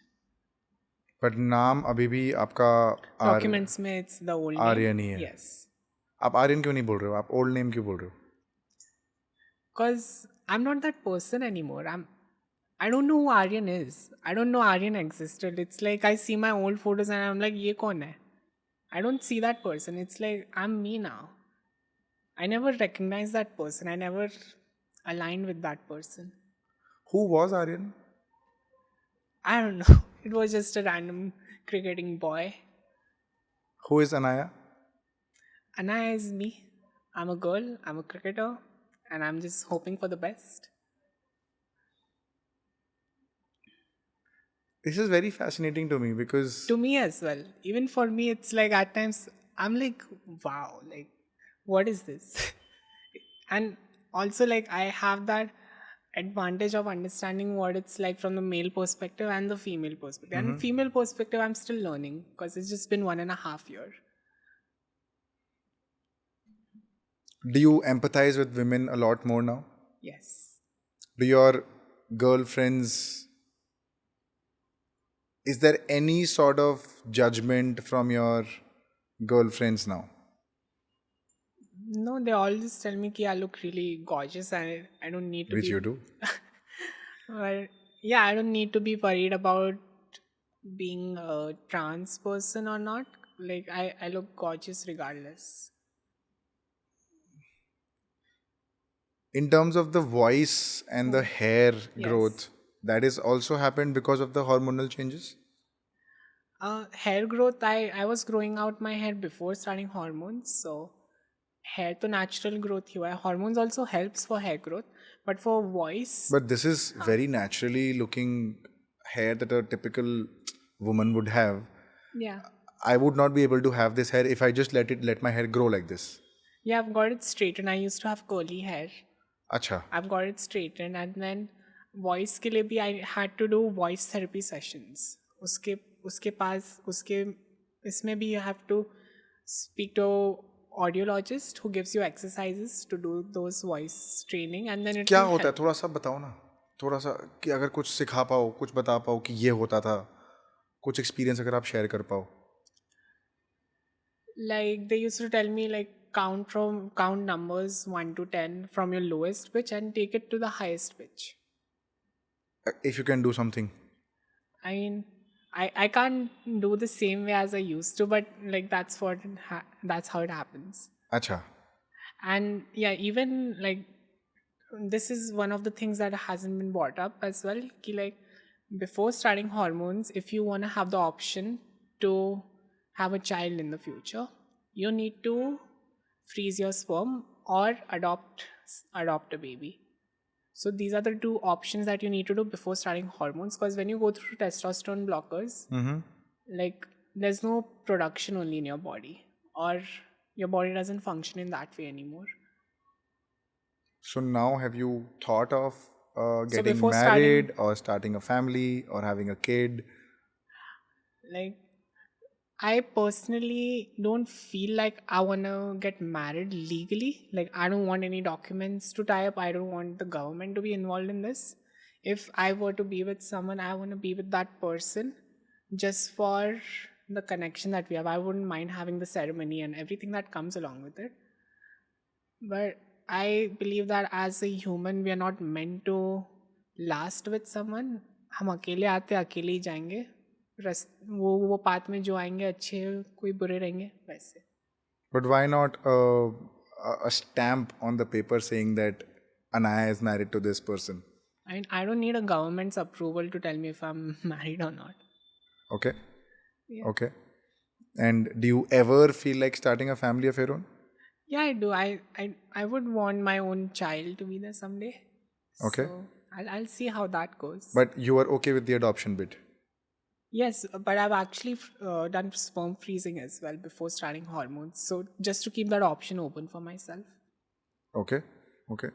But नाम अभी भी आपका Documents में it's the old name. Aryan ही है. Yes. आप आर्यन क्यों नहीं बोल रहे हो? आप ओल्ड नेम क्यों बोल रहे हो? Because I'm not that person anymore. I don't know who Aryan is. I don't know Aryan existed. It's like I see my old photos and I'm like, ye kaun hai? I don't see that person. It's like I'm me now. I never recognized that person. I never aligned with that person. Who was Aryan? I don't know. It was just a random cricketing boy. Who is Anaya? Anaya is me. I'm a girl. I'm a cricketer. And I'm just hoping for the best. This is very fascinating to me because To me as well. Even for me, it's like at times I'm like, wow, like, what is this? And also, like, I have that advantage of understanding what it's like from the male perspective and the female perspective. And female perspective, I'm still learning because it's just been 1.5 years. do you empathize with women a lot more now? Yes. Do your girlfriends, is there any sort of judgment from your girlfriends now? No, they all just tell me that I look really gorgeous and I don't need to Which be... you do? Well, yeah, I don't need to be worried about being a trans person or not. Like, I look gorgeous regardless. In terms of the voice and the hair Yes. growth, that is also happened because of the hormonal changes? Hair growth, I was growing out my hair before starting hormones. So, hair to natural growth ही हुआ है. Hormones also helps for hair growth. But for voice... But this is very naturally looking hair that a typical woman would have. Yeah. I would not be able to have this hair if I just let my hair grow like this. Yeah, I've got it straightened. I used to have curly hair. Acha. I've got it straightened, and then voice के लिए भी I had to do voice therapy sessions. उसके पास इसमें भी you have to speak to audiologist who gives you exercises to do those voice training, and then it क्या will होता है help. थोड़ा सा बताओ ना, थोड़ा सा कि अगर कुछ सिखा पाओ, कुछ बता पाओ कि ये होता था, कुछ एक्सपीरियंस अगर आप शेयर कर पाओ. Like they used to tell me, like, count numbers 1 to 10 from your lowest pitch and take it to the highest pitch. If you can do something. I mean, I can't do the same way as I used to, but like that's how it happens. Acha. And yeah, even like this is one of the things that hasn't been brought up as well. Ki, like, before starting hormones, if you want to have the option to have a child in the future, you need to freeze your sperm or adopt a baby. So these are the two options that you need to do before starting hormones, because when you go through testosterone blockers, like there's no production only in your body, or your body doesn't function in that way anymore. So now have you thought of getting before married or starting a family or having a kid? Like, I personally don't feel like I want to get married legally. Like, I don't want any documents to tie up. I don't want the government to be involved in this. If I were to be with someone, I want to be with that person just for the connection that we have. I wouldn't mind having the ceremony and everything that comes along with it. But I believe that as a human, we are not meant to last with someone. हम अकेले आते अकेले ही जाएंगे. वो path में जो आएंगे अच्छे कोई बुरे रहेंगे वैसे. But why not a stamp on the paper saying that Anaya is married to this person? I mean, I don't need a government's approval to tell me if I'm married or not. Okay. Yeah. Okay. And do you ever feel like starting a family of your own? Yeah, I do. I would want my own child to be there someday. Okay. So I'll see how that goes. But you are okay with the adoption bit? Yes, but I've actually done sperm freezing as well before starting hormones. So just to keep that option open for myself. Okay. Okay.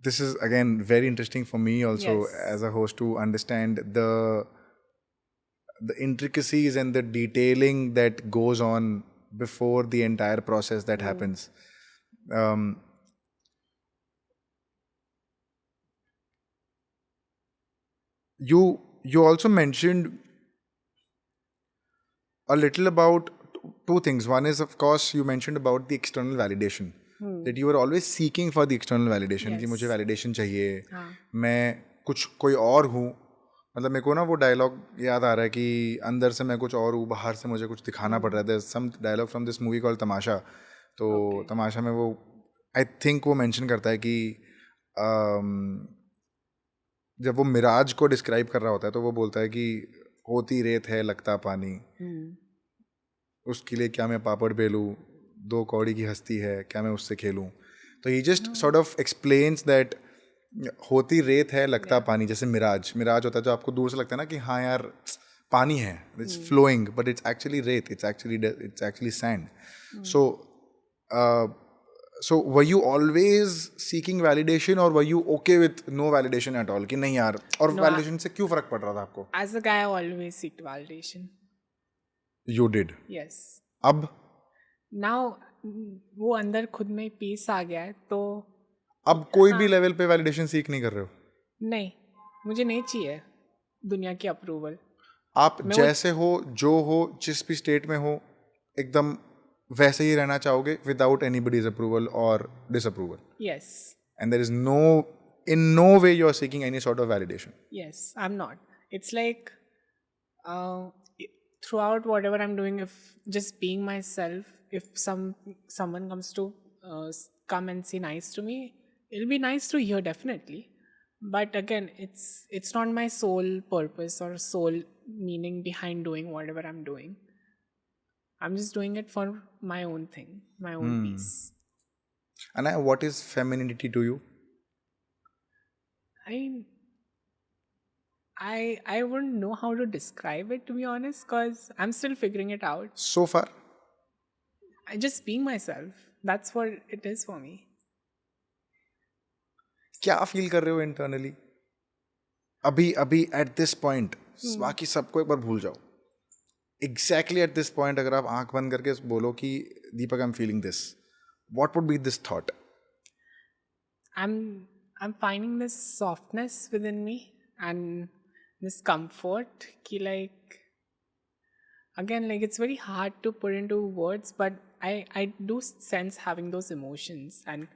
This is again very interesting for me also Yes. as a host to understand the intricacies and the detailing that goes on before the entire process that happens. Um, you also mentioned a little about two things. One is, of course, you mentioned about the external validation. That you were always seeking for the external validation. कि Yes. मुझे validation चाहिए, हाँ. मैं कुछ कोई और हूँ. मतलब मेरे को ना वो डायलॉग याद आ रहा है कि अंदर से मैं कुछ और हूँ, बाहर से मुझे कुछ दिखाना पड़ रहा है. There's some dialogue from this movie called तमाशा. तो तमाशा में वो आई थिंक वो मेंशन करता है कि जब वो मिराज को डिस्क्राइब कर रहा होता है तो वो बोलता है कि होती रेत है लगता पानी, उसके लिए क्या मैं पापड़ बेलूं, 2 कौड़ी की हस्ती है क्या मैं उससे खेलूं. तो he just sort of explains that होती रेत है लगता पानी. जैसे मिराज होता है जो आपको दूर से लगता है ना कि हाँ यार पानी है, it's flowing, but it's actually रेत, it's actually sand. So were you always seeking validation or were you okay with no validation at all? कि नहीं यार, और No, validation से क्यों फर्क पड़ रहा था आपको? As a guy, I always seek validation. You did. Yes. अब Now वो अंदर खुद में पीस आ गया है तो अब कोई भी लेवल पे वैलिडेशन सीख नहीं कर रहे हो. नहीं, मुझे नहीं चाहिए दुनिया की अप्रूवल. आप जैसे हो, जो हो, जिस भी स्टेट में हो, एकदम वैसे ही रहना चाहोगे विदाउट एनीबडीज अप्रूवल और disapproval. Yes. And there is in no way you are seeking any sort of validation. Yes, I'm not. It's like throughout whatever I'm doing, if just being myself, if someone comes to come and say nice to me, it'll be nice to hear definitely. But again, it's not my sole purpose or sole meaning behind doing whatever I'm doing. I'm just doing it for my own thing, my own peace. And what is femininity to you? I wouldn't know how to describe it, to be honest, because I'm still figuring it out. So far? Just being myself. That's what it is for me. क्या feel कर रहे हो internally अभी at this point? बाकी सबको एक बार भूल जाओ. एग्जैक्टली एट दिस पॉइंट अगर आप आंख बंद करके बोलो कि Deepak I am feeling this, what would be this thought? I'm finding this softness within me and this comfort ki like, again, like it's very hard to put into words, but I do sense having those emotions, and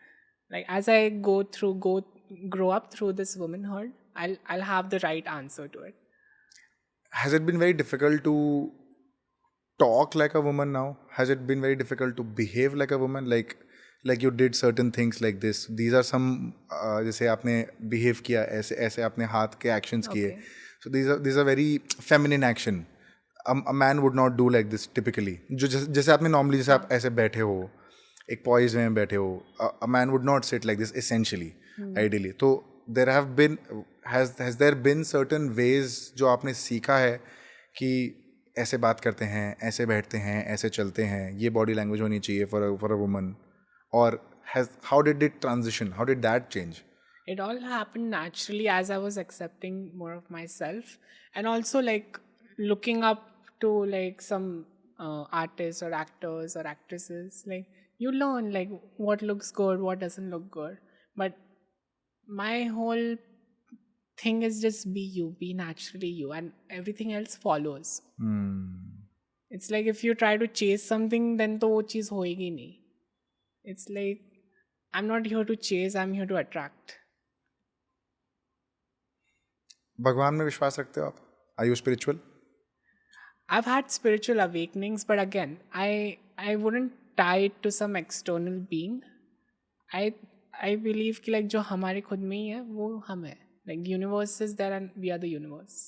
like as I grow up through this womanhood, I'll have the right answer to it. Has it been very difficult to talk like a woman now? Has it been very difficult to behave like a woman? Like you did certain things like this. These are some जैसे आपने behave किया, ऐसे आपने हाथ के actions किए. So these are very feminine action. A man would not do like this typically. जो जैसे आपने normally जैसे आप ऐसे बैठे हो, एक poise में बैठे हो, a man would not sit like this essentially, ideally. तो has there been certain ways जो आपने सीखा है कि ऐसे बात करते हैं, ऐसे बैठते हैं, ऐसे चलते हैं, ये body language होनी चाहिए for a woman? Or how did it transition? How did that change? It all happened naturally as I was accepting more of myself, and also like looking up to like some artists or actors or actresses. Like you learn like what looks good, what doesn't look good. But my whole thing is just be you, be naturally you, and everything else follows. It's like if you try to chase something, then to wo cheez hoegi nahi. It's like I'm not here to chase, I'm here to attract. भगवान में विश्वास रखते हो आप? Are you spiritual? I've had spiritual awakenings, but again, I wouldn't tie it to some external being. I believe कि like जो हमारे खुद में ही है वो हम है. Like the universe is there and we are the universe.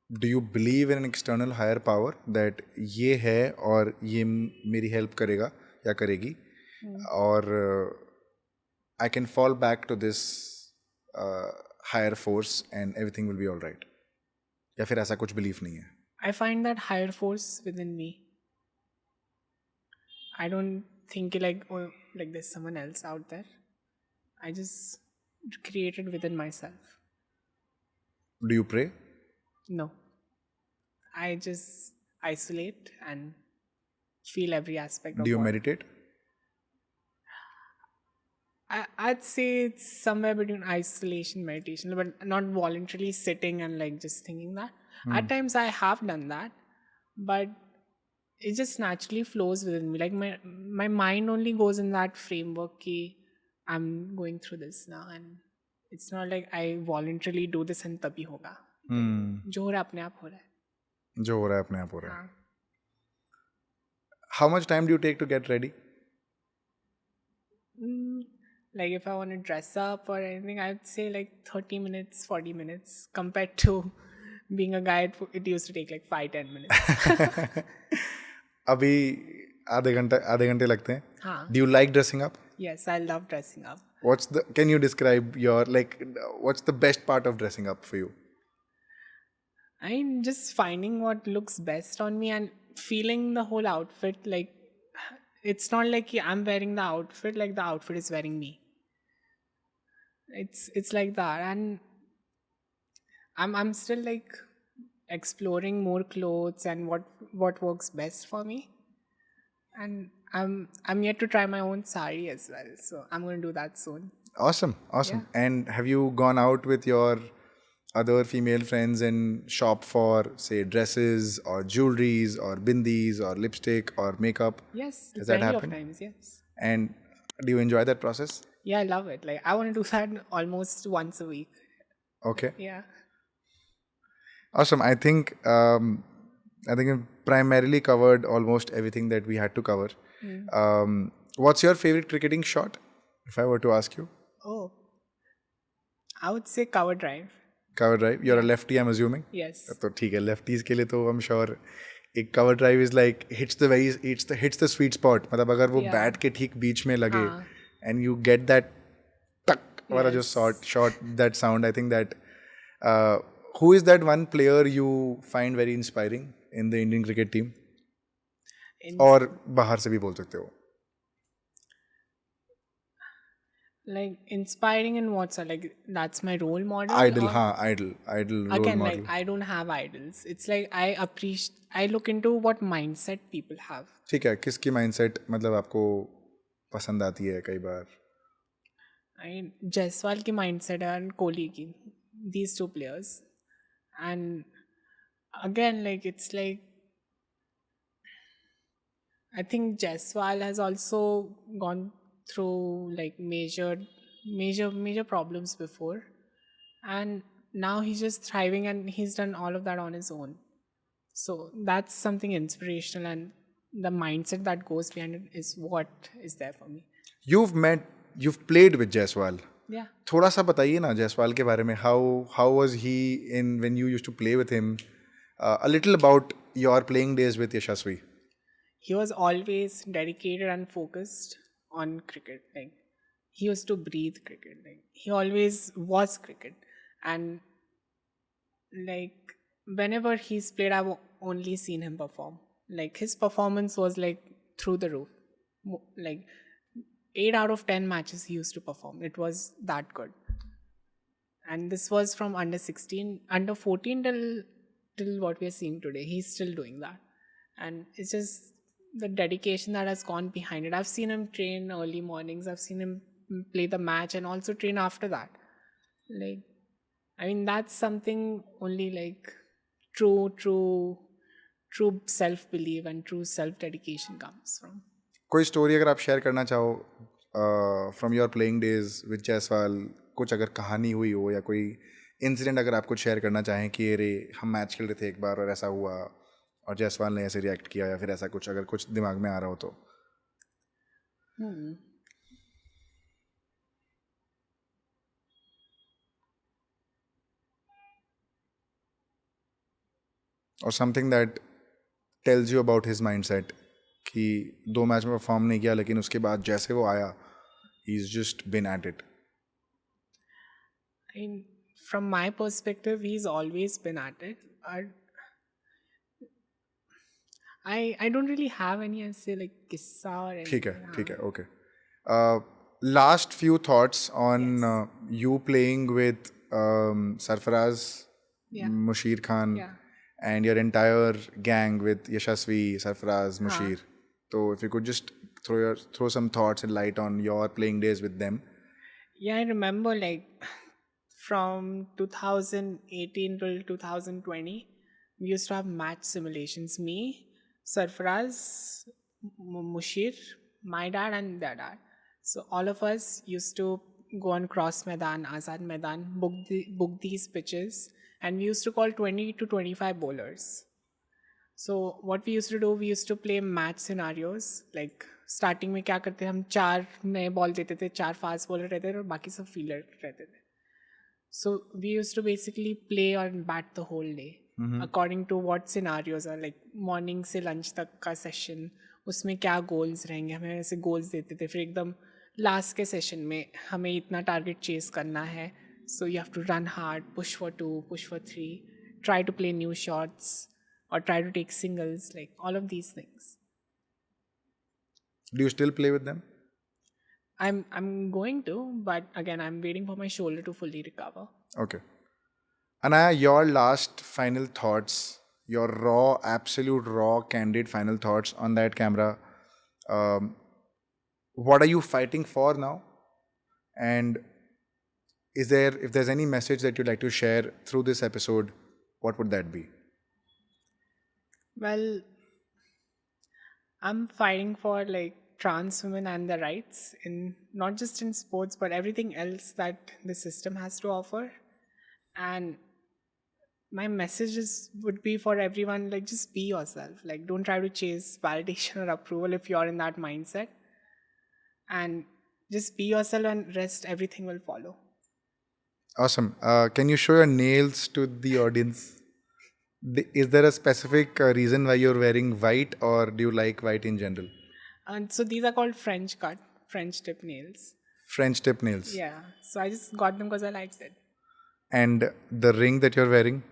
Do you believe in an external higher power that ये है और ये मेरी हेल्प करेगा या करेगी, और I can fall back to this higher force and everything will be all right? या फिर ऐसा कुछ बिलीफ नहीं है? I find that higher force within me. I don't think like there's someone else out there. I just created within myself. Do you pray? No. I just isolate and feel every aspect of Do you water. meditate? I'd say it's somewhere between isolation meditation, but not voluntarily sitting and like just thinking that. At times I have done that, but it just naturally flows within me. Like my mind only goes in that framework ki I'm going through this now, and it's not like I voluntarily do this and तभी होगा. जो हो रहा है अपने आप हो रहा है. जो हो रहा है अपने आप हो रहा है. हाँ. How much time do you take to get ready? Like if I want to dress up or anything, I'd say like 30 minutes, 40 minutes compared to being a guy. It used to take like 5-10 minutes. अभी आधे घंटे लगते हैं. हाँ. Do you like dressing up? Yes, I love dressing up. Can you describe what's the best part of dressing up for you? I'm just finding what looks best on me and feeling the whole outfit. Like it's not like I'm wearing the outfit, like the outfit is wearing me. It's like that, and I'm still like exploring more clothes and what works best for me. And I'm yet to try my own sari as well, so I'm going to do that soon. Awesome. Yeah. And have you gone out with your other female friends and shop for, say, dresses or jewelries or bindis or lipstick or makeup? Yes, Has that plenty happened? of times. Yes. And do you enjoy that process? Yeah, I love it. Like I want to do that almost once a week. Okay. Yeah. Awesome. I think we've primarily covered almost everything that we had to cover. What's your favorite cricketing shot, if I were to ask you? Oh, I would say cover drive. Cover drive. You're a lefty, I'm assuming. Yes. तो ठीक है. Lefties के लिए तो I'm sure एक cover drive is like hits the sweet spot. मतलब अगर वो bat के ठीक बीच में लगे and you get that tuck वाला जो shot that sound. I think that who is that one player you find very inspiring in the Indian cricket team? और बाहर से भी बोल सकते हो. Like inspiring in what sort? Like that's my role model. Idol, or- हाँ, idol role Again, model. like I don't have idols. It's like I look into what mindset people have. ठीक है. किसकी mindset मतलब आपको पसंद आती है कई बार? I mean, Jaiswal ki mindset and Kohli ki, these two players, and again, like it's like I think Jaiswal has also gone through like major problems before, and now he's just thriving and he's done all of that on his own. So that's something inspirational, and the mindset that goes behind it is what is there for me. You've played with Jaiswal. Yeah. थोड़ा सा बताइए ना जायसवाल के बारे में. How was he in when you used to play with him? A little about your playing days with Yashasvi. He was always dedicated and focused on cricket. Like he used to breathe cricket. Like he always was cricket, and like whenever he's played, I've only seen him perform. Like his performance was like through the roof. Like 8 out of 10 matches he used to perform. It was that good. And this was from under 16, under 14 till what we are seeing today. He's still doing that. And it's just the dedication that has gone behind it. I've seen him train early mornings. I've seen him play the match and also train after that. Like, I mean, that's something only like true self-belief and true self-dedication comes from. कोई story अगर आप share करना चाहो from your playing days with Jaiswal, कुछ अगर कहानी हुई हो या कोई इंसिडेंट अगर आप कुछ शेयर करना चाहें कि अरे हम मैच खेल रहे थे एक बार और ऐसा हुआ और जायसवाल ने ऐसे रिएक्ट किया, या फिर ऐसा कुछ अगर कुछ दिमाग में आ रहा हो तो. और something that tells you about his mindset कि 2 मैच में परफॉर्म नहीं किया लेकिन उसके बाद जैसे वो आया he is just been at it. I mean, from my perspective, he's always been at it. I don't really have any ऐसे like किस्सा or ठीक anything. है okay. Last few thoughts on you playing with Sarfaraz, Yeah. Musheer Khan Yeah. and your entire gang with Yashasvi, Sarfaraz, Mushir. So if you could just throw some thoughts and light on your playing days with them. Yeah, I remember like from 2018 till 2020, we used to have match simulations. Me, Sarfaraz, Mushir, my dad, and their dad. So all of us used to go on Cross Maidan, Azad Maidan, book these pitches, and we used to call 20 to 25 bowlers. So what we used to do, we used to play match scenarios. Like starting में क्या करते हम 4 नए ball देते थे, 4 fast bowler रहते थे और बाकी सब फील्डर रहते थे. So we used to basically play and bat the whole day according to what scenarios are, like morning से lunch तक का session, उसमें क्या goals रहेंगे, हमें ऐसे goals देते थे. फिर एकदम last के session में हमें इतना target chase करना है, so you have to run hard, push for 2, push for 3, try to play new shots or try to take singles, like all of these things. Do you still play with them? I'm going to, but again I'm waiting for my shoulder to fully recover. Okay. Anaya, your last final thoughts, your raw, absolute raw, candid final thoughts on that camera. What are you fighting for now? And if there's any message that you'd like to share through this episode, what would that be? Well, I'm fighting for like trans women and their rights in not just in sports but everything else that the system has to offer. And my messages would be for everyone, like just be yourself. Like don't try to chase validation or approval if you're in that mindset. And just be yourself and rest everything will follow. Awesome. Can you show your nails to the audience? Is there a specific reason why you're wearing white, or do you like white in general? And so these are called French cut, French tip nails. French tip nails. Yeah. So I just got them because I liked it. And the ring that you're wearing?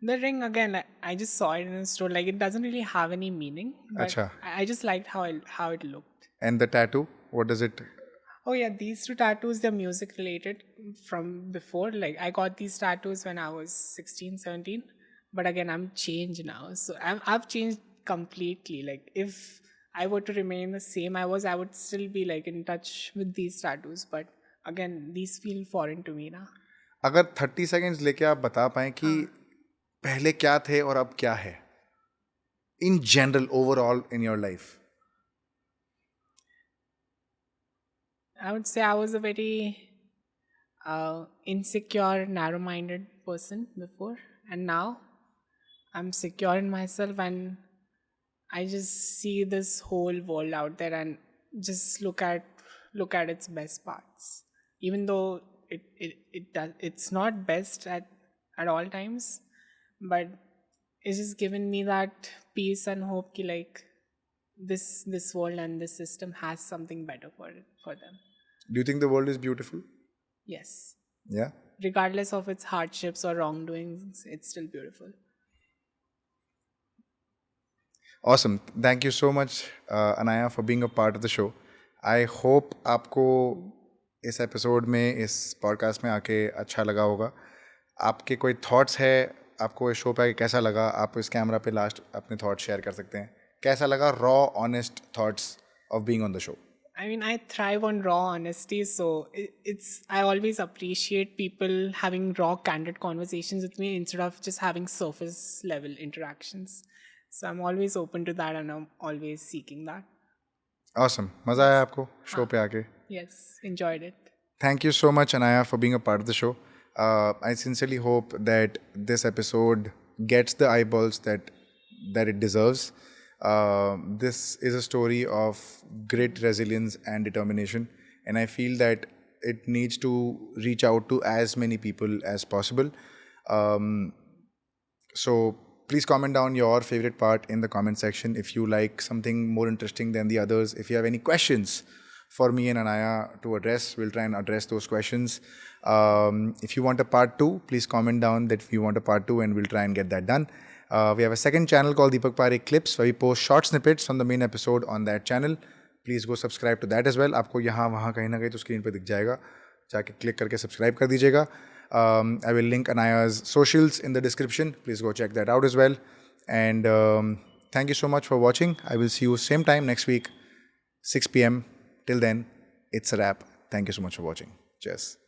The ring, again, I just saw it in a store. Like, it doesn't really have any meaning. But Acha. I just liked how it looked. And the tattoo? What does it? Oh, yeah, these two tattoos, they're music related from before. Like, I got these tattoos when I was 16, 17. But again, I'm changed now. So I've changed completely. Like, if I were to remain the same I would still be like in touch with these tattoos. But again, these feel foreign to me now. अगर 30 seconds लेके आप बता पाएं कि पहले क्या थे और अब क्या है in general overall in your life. I would say I was a very insecure, narrow-minded person before, and now I'm secure in myself and I just see this whole world out there and just look at its best parts. Even though it's not best at all times, but it's just given me that peace and hope ki like this world and this system has something better for them. Do you think the world is beautiful? Yes. Yeah. Regardless of its hardships or wrongdoings, it's still beautiful. Awesome. Thank you so much, Anaya, for being a part of the show. I hope आपको इस episode में, इस podcast में आके अच्छा लगा होगा. आपके कोई थॉट्स है, आपको इस शो पे आके कैसा लगा, आप इस कैमरा पे लास्ट अपने थॉट्स शेयर कर सकते हैं. कैसा लगा raw honest thoughts of being on the show? I mean, I thrive on raw honesty, so I always appreciate people having raw, candid conversations with me instead of just having surface level interactions. So I'm always open to that and I'm always seeking that. Awesome. मज़ा आया आपको show पे आके? Yes, enjoyed it. Thank you so much, Anaya, for being a part of the show. I sincerely hope that this episode gets the eyeballs that it deserves. This is a story of great resilience and determination, and I feel that it needs to reach out to as many people as possible. So please comment down your favorite part in the comment section if you like something more interesting than the others. If you have any questions for me and Anaya to address, we'll try and address those questions. If you want a part 2, please comment down that you want a part 2 and we'll try and get that done. We have a second channel called Deepak Parekh Clips where we post short snippets from the main episode on that channel. Please go subscribe to that as well. आपको यहाँ वहाँ कहीं ना कहीं तो screen पे दिख जाएगा, जाके क्लिक करके सब्सक्राइब कर दीजिएगा. I will link Anaya's socials in the description. Please go check that out as well. And thank you so much for watching. I will see you same time next week, 6 p.m. Till then, it's a wrap. Thank you so much for watching. Cheers.